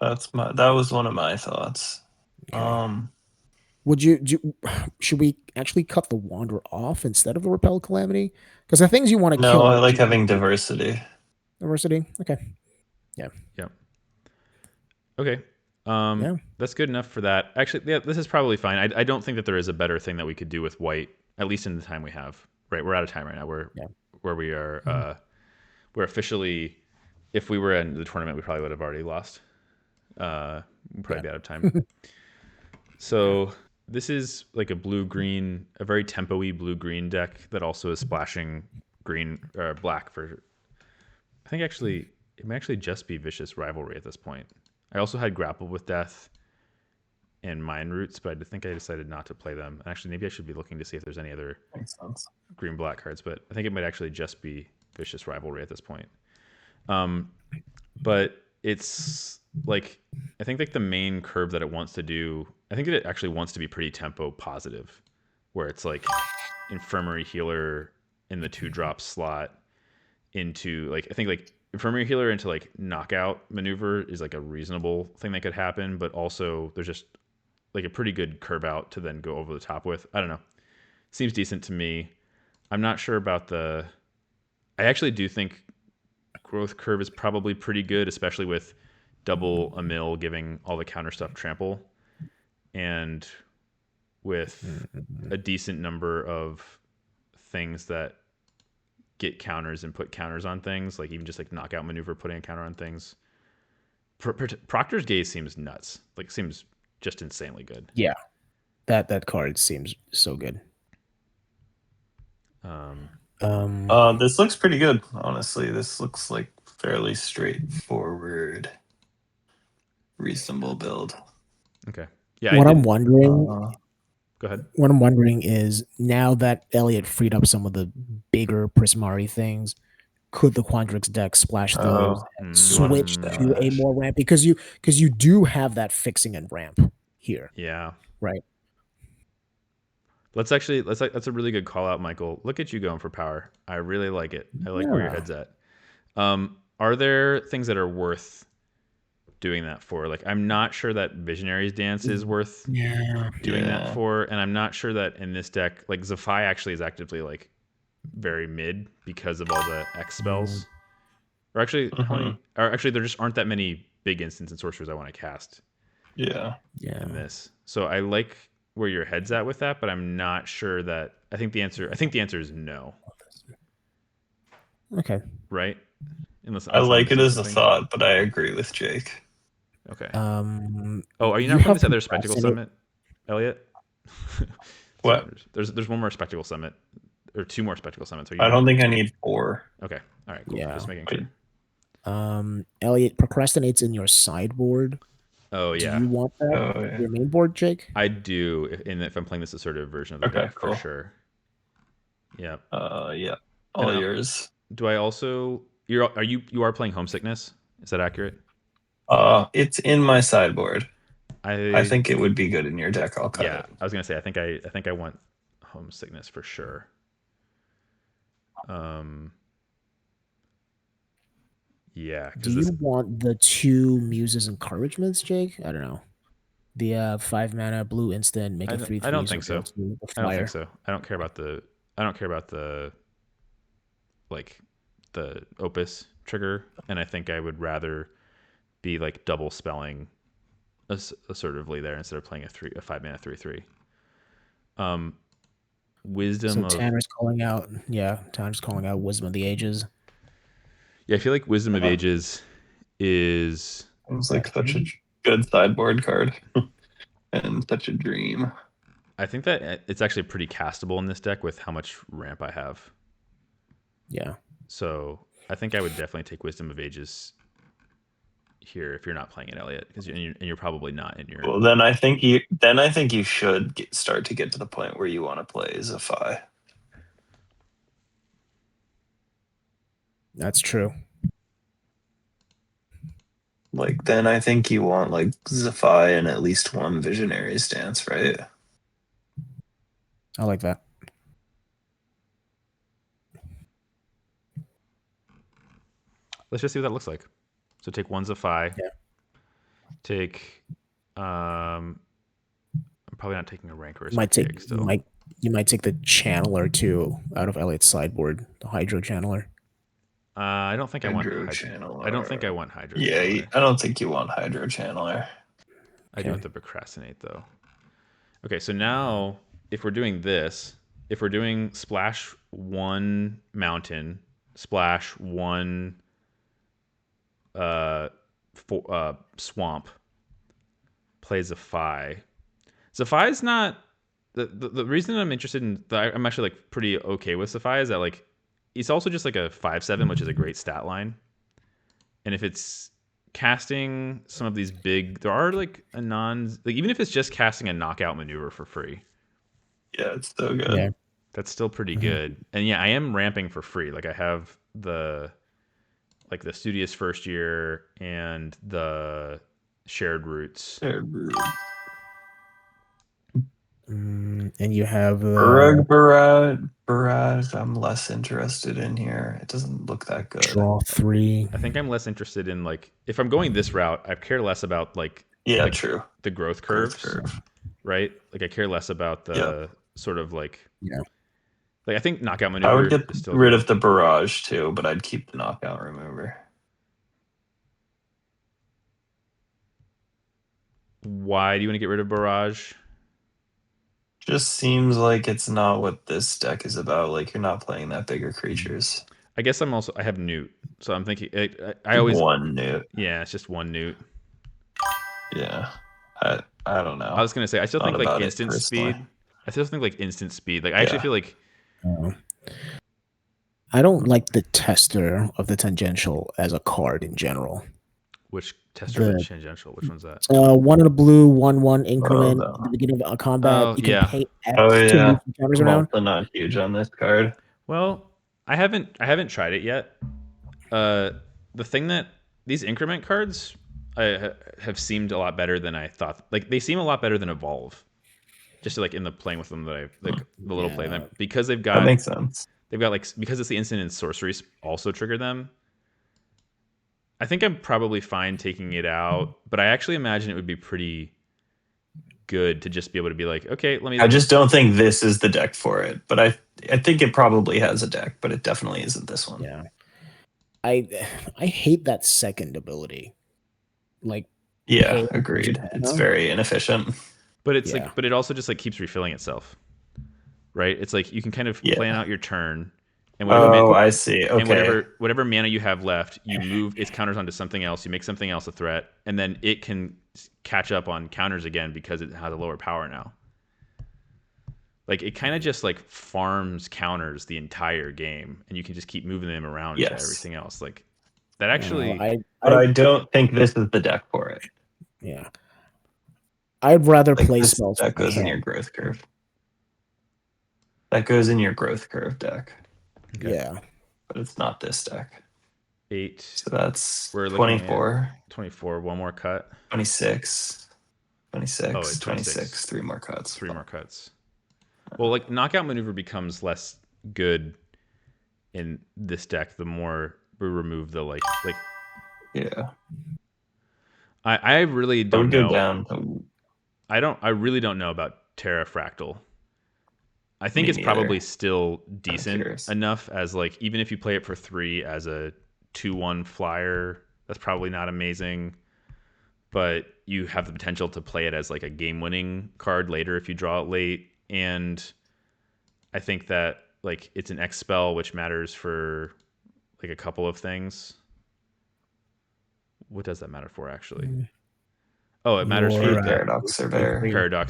That was one of my thoughts. Okay. Should we actually cut the Wander off instead of the Repel Calamity? Because the things you want to kill. No, I like having diversity. Diversity? Okay. Yeah. Yep. Okay. That's good enough for that. Actually, yeah, this is probably fine. I don't think that there is a better thing that we could do with white, at least in the time we have. Right, we're out of time right now. Where we are. We're officially. If we were in the tournament, we probably would have already lost. We'd probably be out of time. So this is like a blue-green, a very tempo-y blue-green deck that also is splashing green or black for. I think actually it may actually just be Vicious Rivalry at this point. I also had Grapple with Death and Mind Roots, but I think I decided not to play them. Actually, maybe I should be looking to see if there's any other green-black cards, but I think it might actually just be Vicious Rivalry at this point. But it's like, I think like the main curve that it wants to do, I think that it actually wants to be pretty tempo positive, where it's like Infirmary Healer in the 2-drop slot into like, I think like Infirmary Healer into like knockout maneuver is like a reasonable thing that could happen, but also there's just like a pretty good curve out to then go over the top with. I don't know. Seems decent to me. I'm not sure about I actually do think growth curve is probably pretty good, especially with double a mill giving all the counter stuff trample, and with a decent number of things that get counters and put counters on things, like even just like knockout maneuver putting a counter on things. Proctor's Gaze seems nuts. Like seems just insanely good. Yeah, that card seems so good. This looks pretty good, honestly. This looks like fairly straightforward, reasonable build. Okay. Yeah. What I'm wondering. Go ahead. What I'm wondering is, now that Elliot freed up some of the bigger Prismari things, could the Quandrix deck splash those and switch to a more ramp? Because you do have that fixing and ramp here. Yeah. Right. That's a really good call out, Michael. Look at you going for power. I really like it. I like where your head's at. Are there things that are worth doing that for? Like, I'm not sure that Visionary's Dance is worth doing that for, and I'm not sure that in this deck, like Zephi actually is actively like very mid because of all the X spells. Or actually, there just aren't that many big instants and sorcerers I want to cast. Yeah. In this, so I like where your head's at with that, but I'm not sure that. I think the answer is no. Okay. Right. Unless I like it as a thought, but I agree with Jake. Okay. Are you not playing this other Spectacle Summit, Elliot? What? There's one more Spectacle Summit, or 2 more Spectacle Summits. I don't think I need 4. Okay. All right. Cool. Yeah. Just making sure. Elliot procrastinates in your sideboard. Oh yeah. Do you want that your main board, Jake? I do, if I'm playing this assertive version of the deck, for sure. Yeah. Yeah. All yours. Do I also? You are playing Homesickness? Is that accurate? It's in my sideboard. I think it would be good in your deck. I'll cut it. I was gonna say I think I want Homesickness for sure. Yeah. Do you want the 2 Muses Encouragements, Jake? I don't know. The 5 mana blue instant, make it 3/3. I don't think so. I don't think so. I don't care about the like the Opus trigger, and I think I would rather be like double spelling assertively there instead of playing a 5 mana 3/3. Wisdom. So Tanner's calling out. Yeah, Tanner's calling out Wisdom of the Ages. Yeah, I feel like Wisdom of Ages is. It's like such a good sideboard card and such a dream. I think that it's actually pretty castable in this deck with how much ramp I have. Yeah. So I think I would definitely take Wisdom of Ages here if you're not playing it, Elliot, because you're probably not in your. Well, then I think you should start to get to the point where you want to play Zephi. That's true. Like, then I think you want like Zephi and at least one Visionary stance, right? I like that. Let's just see what that looks like. So take one Zephi. Yeah. Take. I'm probably not taking a rank or a You might take pig still. you might take the channeler too out of Elliot's sideboard, the Hydro channeler. I don't think I want Hydro Hydro. Channeler. I don't think I want Hydro. Yeah, Channeler. I don't think you want Hydro Channeler. I do want to procrastinate though. Okay, so now if we're doing this, if we're doing splash 1 mountain, splash 1 swamp, play Zephi. Zephi is not the reason I'm interested in. I'm actually like pretty okay with Zephi is that like it's also just like a 5/7, which is a great stat line. And if it's casting some of these big, there are like even if it's just casting a knockout maneuver for free. Yeah, it's so good. Yeah. That's still pretty good. And yeah, I am ramping for free. Like I have the Studious First Year and the Shared Roots. And you have Barrage. I'm less interested in here. It doesn't look that good. Draw 3. I think I'm less interested in like if I'm going this route, I care less about like true. The growth curves, right? Like I care less about the sort of like like I think knockout maneuver. I would get rid of the barrage too, but I'd keep the knockout remover. Why do you want to get rid of barrage? Just seems like it's not what this deck is about. Like you're not playing that bigger creatures. I guess I have Newt, so I'm thinking I always one Newt. Yeah, it's just one Newt. Yeah, I don't know. I was gonna say I still think like instant speed. I still think like instant speed. Like I actually feel like I don't like the Tester of the Tangential as a card in general. Which Tester of the Tangential? Which one's that? 1 in a blue, 1/1 increment at the beginning of a combat. You can pay X to move the counters around. Also not huge on this card. Well, I haven't tried it yet. The thing that these increment cards have seemed a lot better than I thought. Like they seem a lot better than Evolve. Just like in the playing with them that I've like the little play them because they've got that makes sense. They've got like because it's the instant and sorceries also trigger them. I think I'm probably fine taking it out, but I actually imagine it would be pretty good to just be able to be like, okay, let me. I just don't think this is the deck for it, but I think it probably has a deck, but it definitely isn't this one. Yeah, I hate that second ability. Like, yeah, agreed. It's very inefficient. But it's like, but it also just like keeps refilling itself, right? It's like you can kind of plan out your turn. And whatever I see. Okay. And whatever mana you have left, you move its counters onto something else. You make something else a threat, and then it can catch up on counters again because it has a lower power now. Like it kind of just like farms counters the entire game, and you can just keep moving them around to everything else. Like that actually. But I don't think this is the deck for it. Yeah. I'd rather play spells. That goes in your growth curve. That goes in your growth curve deck. Okay. Yeah. But it's not this deck. 8. So that's 24. 24. One more cut. 26. 26. Oh, it's 26. 3 more cuts. 3 more cuts. Well, like knockout maneuver becomes less good in this deck the more we remove the like. Yeah. I really don't know. Down. I really don't know about Terra Fractal. I think it's probably still decent enough as like even if you play it for 3 as a 2/1 flyer, that's probably not amazing. But you have the potential to play it as like a game-winning card later if you draw it late. And I think that like it's an X spell which matters for like a couple of things. What does that matter for actually? Oh, it matters for Paradox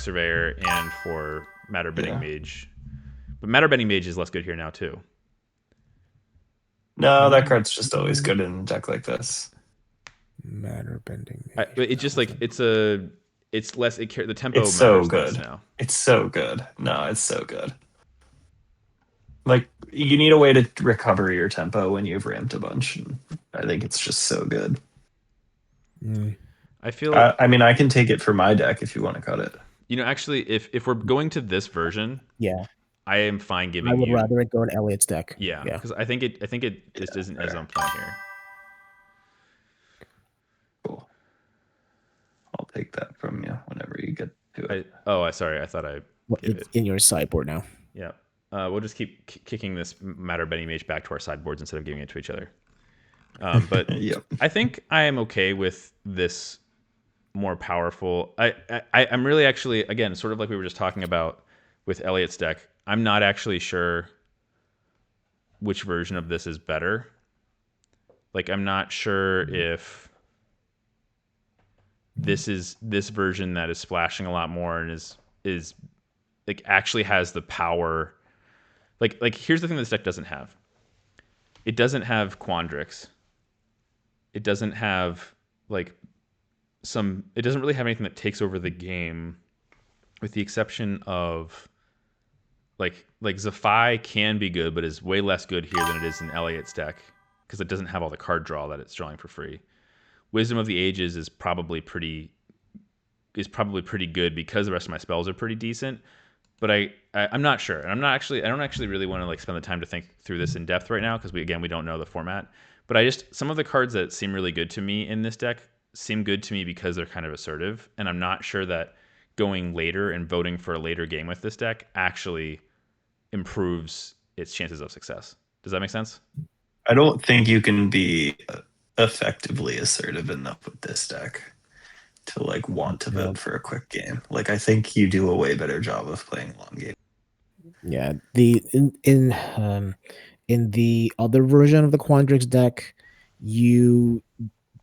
Surveyor and for Matter Bending Mage. But Matter Bending Mage is less good here now too. No, that card's just always good in a deck like this. Matter bending. It's just like it's less. The tempo It's so matters less good. now. It's so good. No, it's so good. Like you need a way to recover your tempo when you've ramped a bunch. And I think it's just so good. Mm. I feel I mean, I can take it for my deck if you want to cut it. actually, if we're going to this version, Yeah, I am fine I giving would you. rather it go in Elliot's deck. Yeah, Yeah. because I think it just isn't as on point here. Cool. I'll take that from you whenever you get to it. Sorry, I thought I gave It's it. in your sideboard now. Yeah. We'll just keep kicking this Matter Benny Mage back to our sideboards instead of giving it to each other. But Yep. I think I am okay with this more powerful. I'm really actually, again, sort of like we were just talking about with Elliot's deck, I'm not actually sure which version of this is better. Like, I'm not sure if this version that is splashing a lot more and is like actually has the power. Like here's the thing this deck doesn't have. It doesn't have Quandrix. It doesn't have like it doesn't really have anything that takes over the game, with the exception of like Zafai can be good, but is way less good here than it is in Elliot's deck because it doesn't have all the card draw that it's drawing for free. Wisdom of the Ages is probably pretty good because the rest of my spells are pretty decent. But I'm not sure, and I don't actually really want to like spend the time to think through this in depth right now because we don't know the format. But some of the cards that seem really good to me in this deck seem good to me because they're kind of assertive, and I'm not sure that going later and voting for a later game with this deck actually improves its chances of success. Does that make sense? I don't think you can be effectively assertive enough with this deck to like want to vote for a quick game. Like I think you do a way better job of playing long game. Yeah, in the other version of the Quandrix deck, you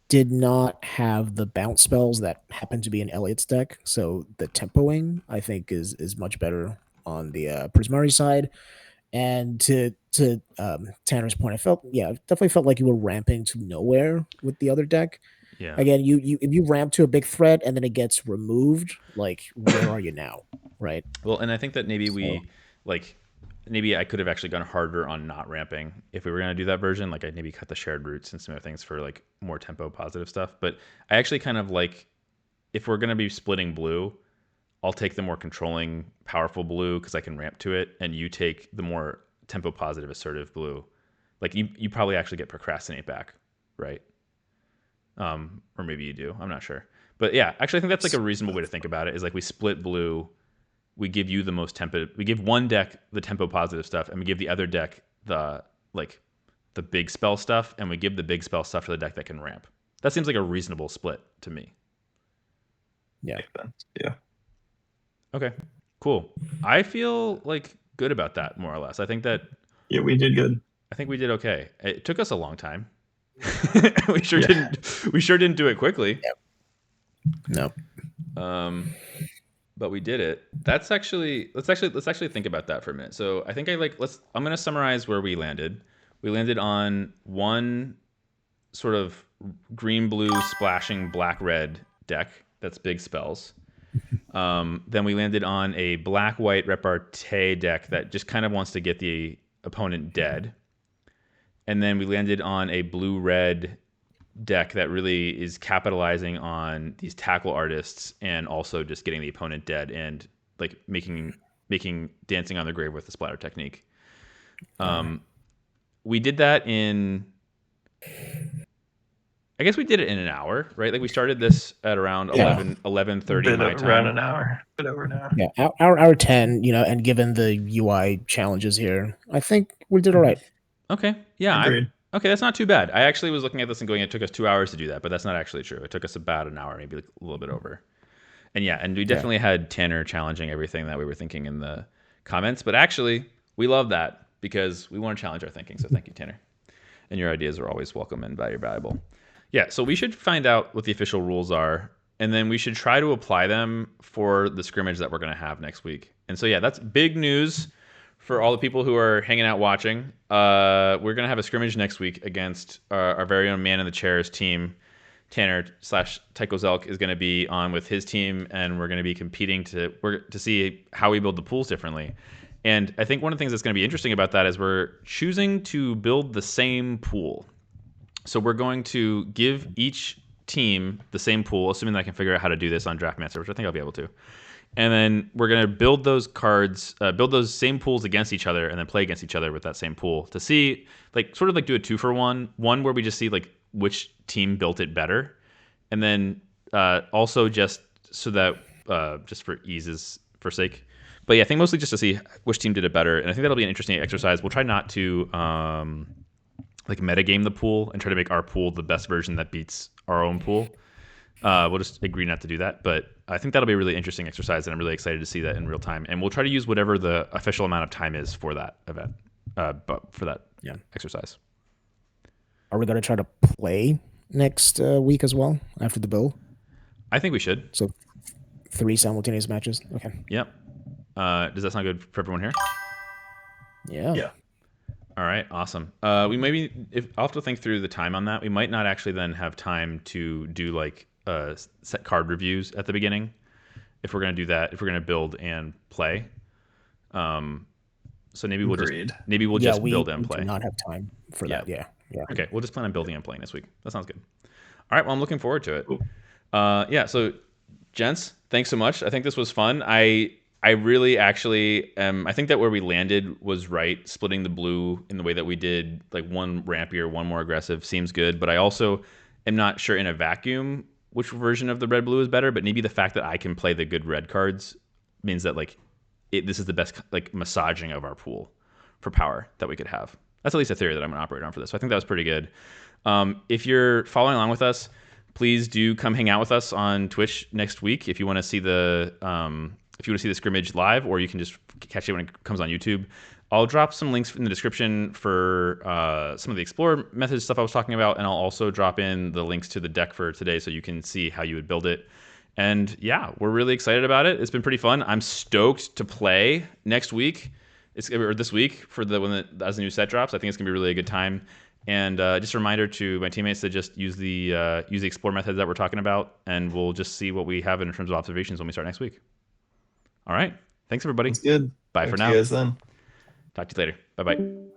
did not have the bounce spells that happen to be in Elliot's deck. So the tempoing, I think, is much better on the Prismari side. And to Tanner's point, definitely felt like you were ramping to nowhere with the other deck. Yeah. Again, you if you ramp to a big threat and then it gets removed, like where are you now, right? Well, and I think that maybe I could have actually gone harder on not ramping if we were going to do that version. Like I'd maybe cut the shared roots and some other things for like more tempo positive stuff. But I actually kind of like, if we're going to be splitting blue, I'll take the more controlling, powerful blue because I can ramp to it, and you take the more tempo positive, assertive blue. Like you probably actually get procrastinate back, right? Or maybe you do. I'm not sure. But yeah, actually I think that's like a reasonable way to think about it, is like we split blue. We give you the most tempo. We give one deck the tempo positive stuff, and we give the other deck the big spell stuff, and we give the big spell stuff to the deck that can ramp. That seems like a reasonable split to me. Yeah. Yeah. Okay. Cool. I feel like good about that, more or less. I think we did good. I think we did okay. It took us a long time. we sure didn't do it quickly. No. But we did it. Let's actually think about that for a minute. So I think I'm going to summarize where we landed. We landed on one sort of green blue splashing black red deck that's big spells. Then we landed on a black white repartee deck that just kind of wants to get the opponent dead. And then we landed on a blue red deck that really is capitalizing on these tackle artists and also just getting the opponent dead and like making dancing on the grave with the splatter technique. We did that I guess we did it in an hour, right? Like we started this at around 11:30 my time. Around an hour, bit over an hour. Yeah, hour 10, and given the UI challenges here, I think we did all right. Okay. Yeah. Agreed. Okay, that's not too bad. I actually was looking at this and going, it took us 2 hours to do that, but that's not actually true. It took us about an hour, maybe like a little bit over. And we definitely had Tanner challenging everything that we were thinking in the comments. But actually, we love that because we want to challenge our thinking. So thank you, Tanner. And your ideas are always welcome and very valuable. Yeah, so we should find out what the official rules are, and then we should try to apply them for the scrimmage that we're going to have next week. And so, yeah, that's big news for all the people who are hanging out watching. We're going to have a scrimmage next week against our very own Man in the Chairs team Tanner / Tycho Zelk is going to be on with his team, and we're going to be competing to see how we build the pools differently. And I think one of the things that's going to be interesting about that is we're choosing to build the same pool. So we're going to give each team the same pool, assuming that I can figure out how to do this on draftmancer, which I think I'll be able to. And then we're going to build those cards, build those same pools against each other, and then play against each other with that same pool to see, like, sort of like do a 2-for-1, one where we just see like which team built it better, and then also just so that just for ease's for sake. But yeah, I think mostly just to see which team did it better, and I think that'll be an interesting exercise. We'll try not to like metagame the pool and try to make our pool the best version that beats our own pool. We'll just agree not to do that, but I think that'll be a really interesting exercise, and I'm really excited to see that in real time. And we'll try to use whatever the official amount of time is for that event, but for that exercise. Are we going to try to play next week as well after the build? I think we should. So 3 simultaneous matches. Okay. Yep. Does that sound good for everyone here? Yeah. Yeah. All right, awesome. We maybe I'll have to think through the time on that. We might not actually then have time to do like set card reviews at the beginning if we're going to do that. If we're going to build and play, so maybe we'll just build and play. We do not have time for that. Yeah. Okay, we'll just plan on building and playing this week. That sounds good. All right, well, I'm looking forward to it. Yeah. So, gents, thanks so much. I think this was fun. I really actually I think that where we landed was right. Splitting the blue in the way that we did, like one rampier, one more aggressive, seems good. But I also am not sure in a vacuum which version of the red blue is better. But maybe the fact that I can play the good red cards means that like this is the best like massaging of our pool for power that we could have. That's at least a theory that I'm going to operate on for this. So I think that was pretty good. If you're following along with us, please do come hang out with us on Twitch next week if you want to see the scrimmage live, or you can just catch it when it comes on YouTube. I'll drop some links in the description for some of the Explorer methods stuff I was talking about, and I'll also drop in the links to the deck for today so you can see how you would build it. And yeah, we're really excited about it. It's been pretty fun. I'm stoked to play next week. Or this week for as the new set drops. I think it's gonna be really a good time. And just a reminder to my teammates to just use the Explore methods that we're talking about, and we'll just see what we have in terms of observations when we start next week. All right. Thanks, everybody. It's good. Bye for now. See you guys then. Talk to you later. Bye-bye.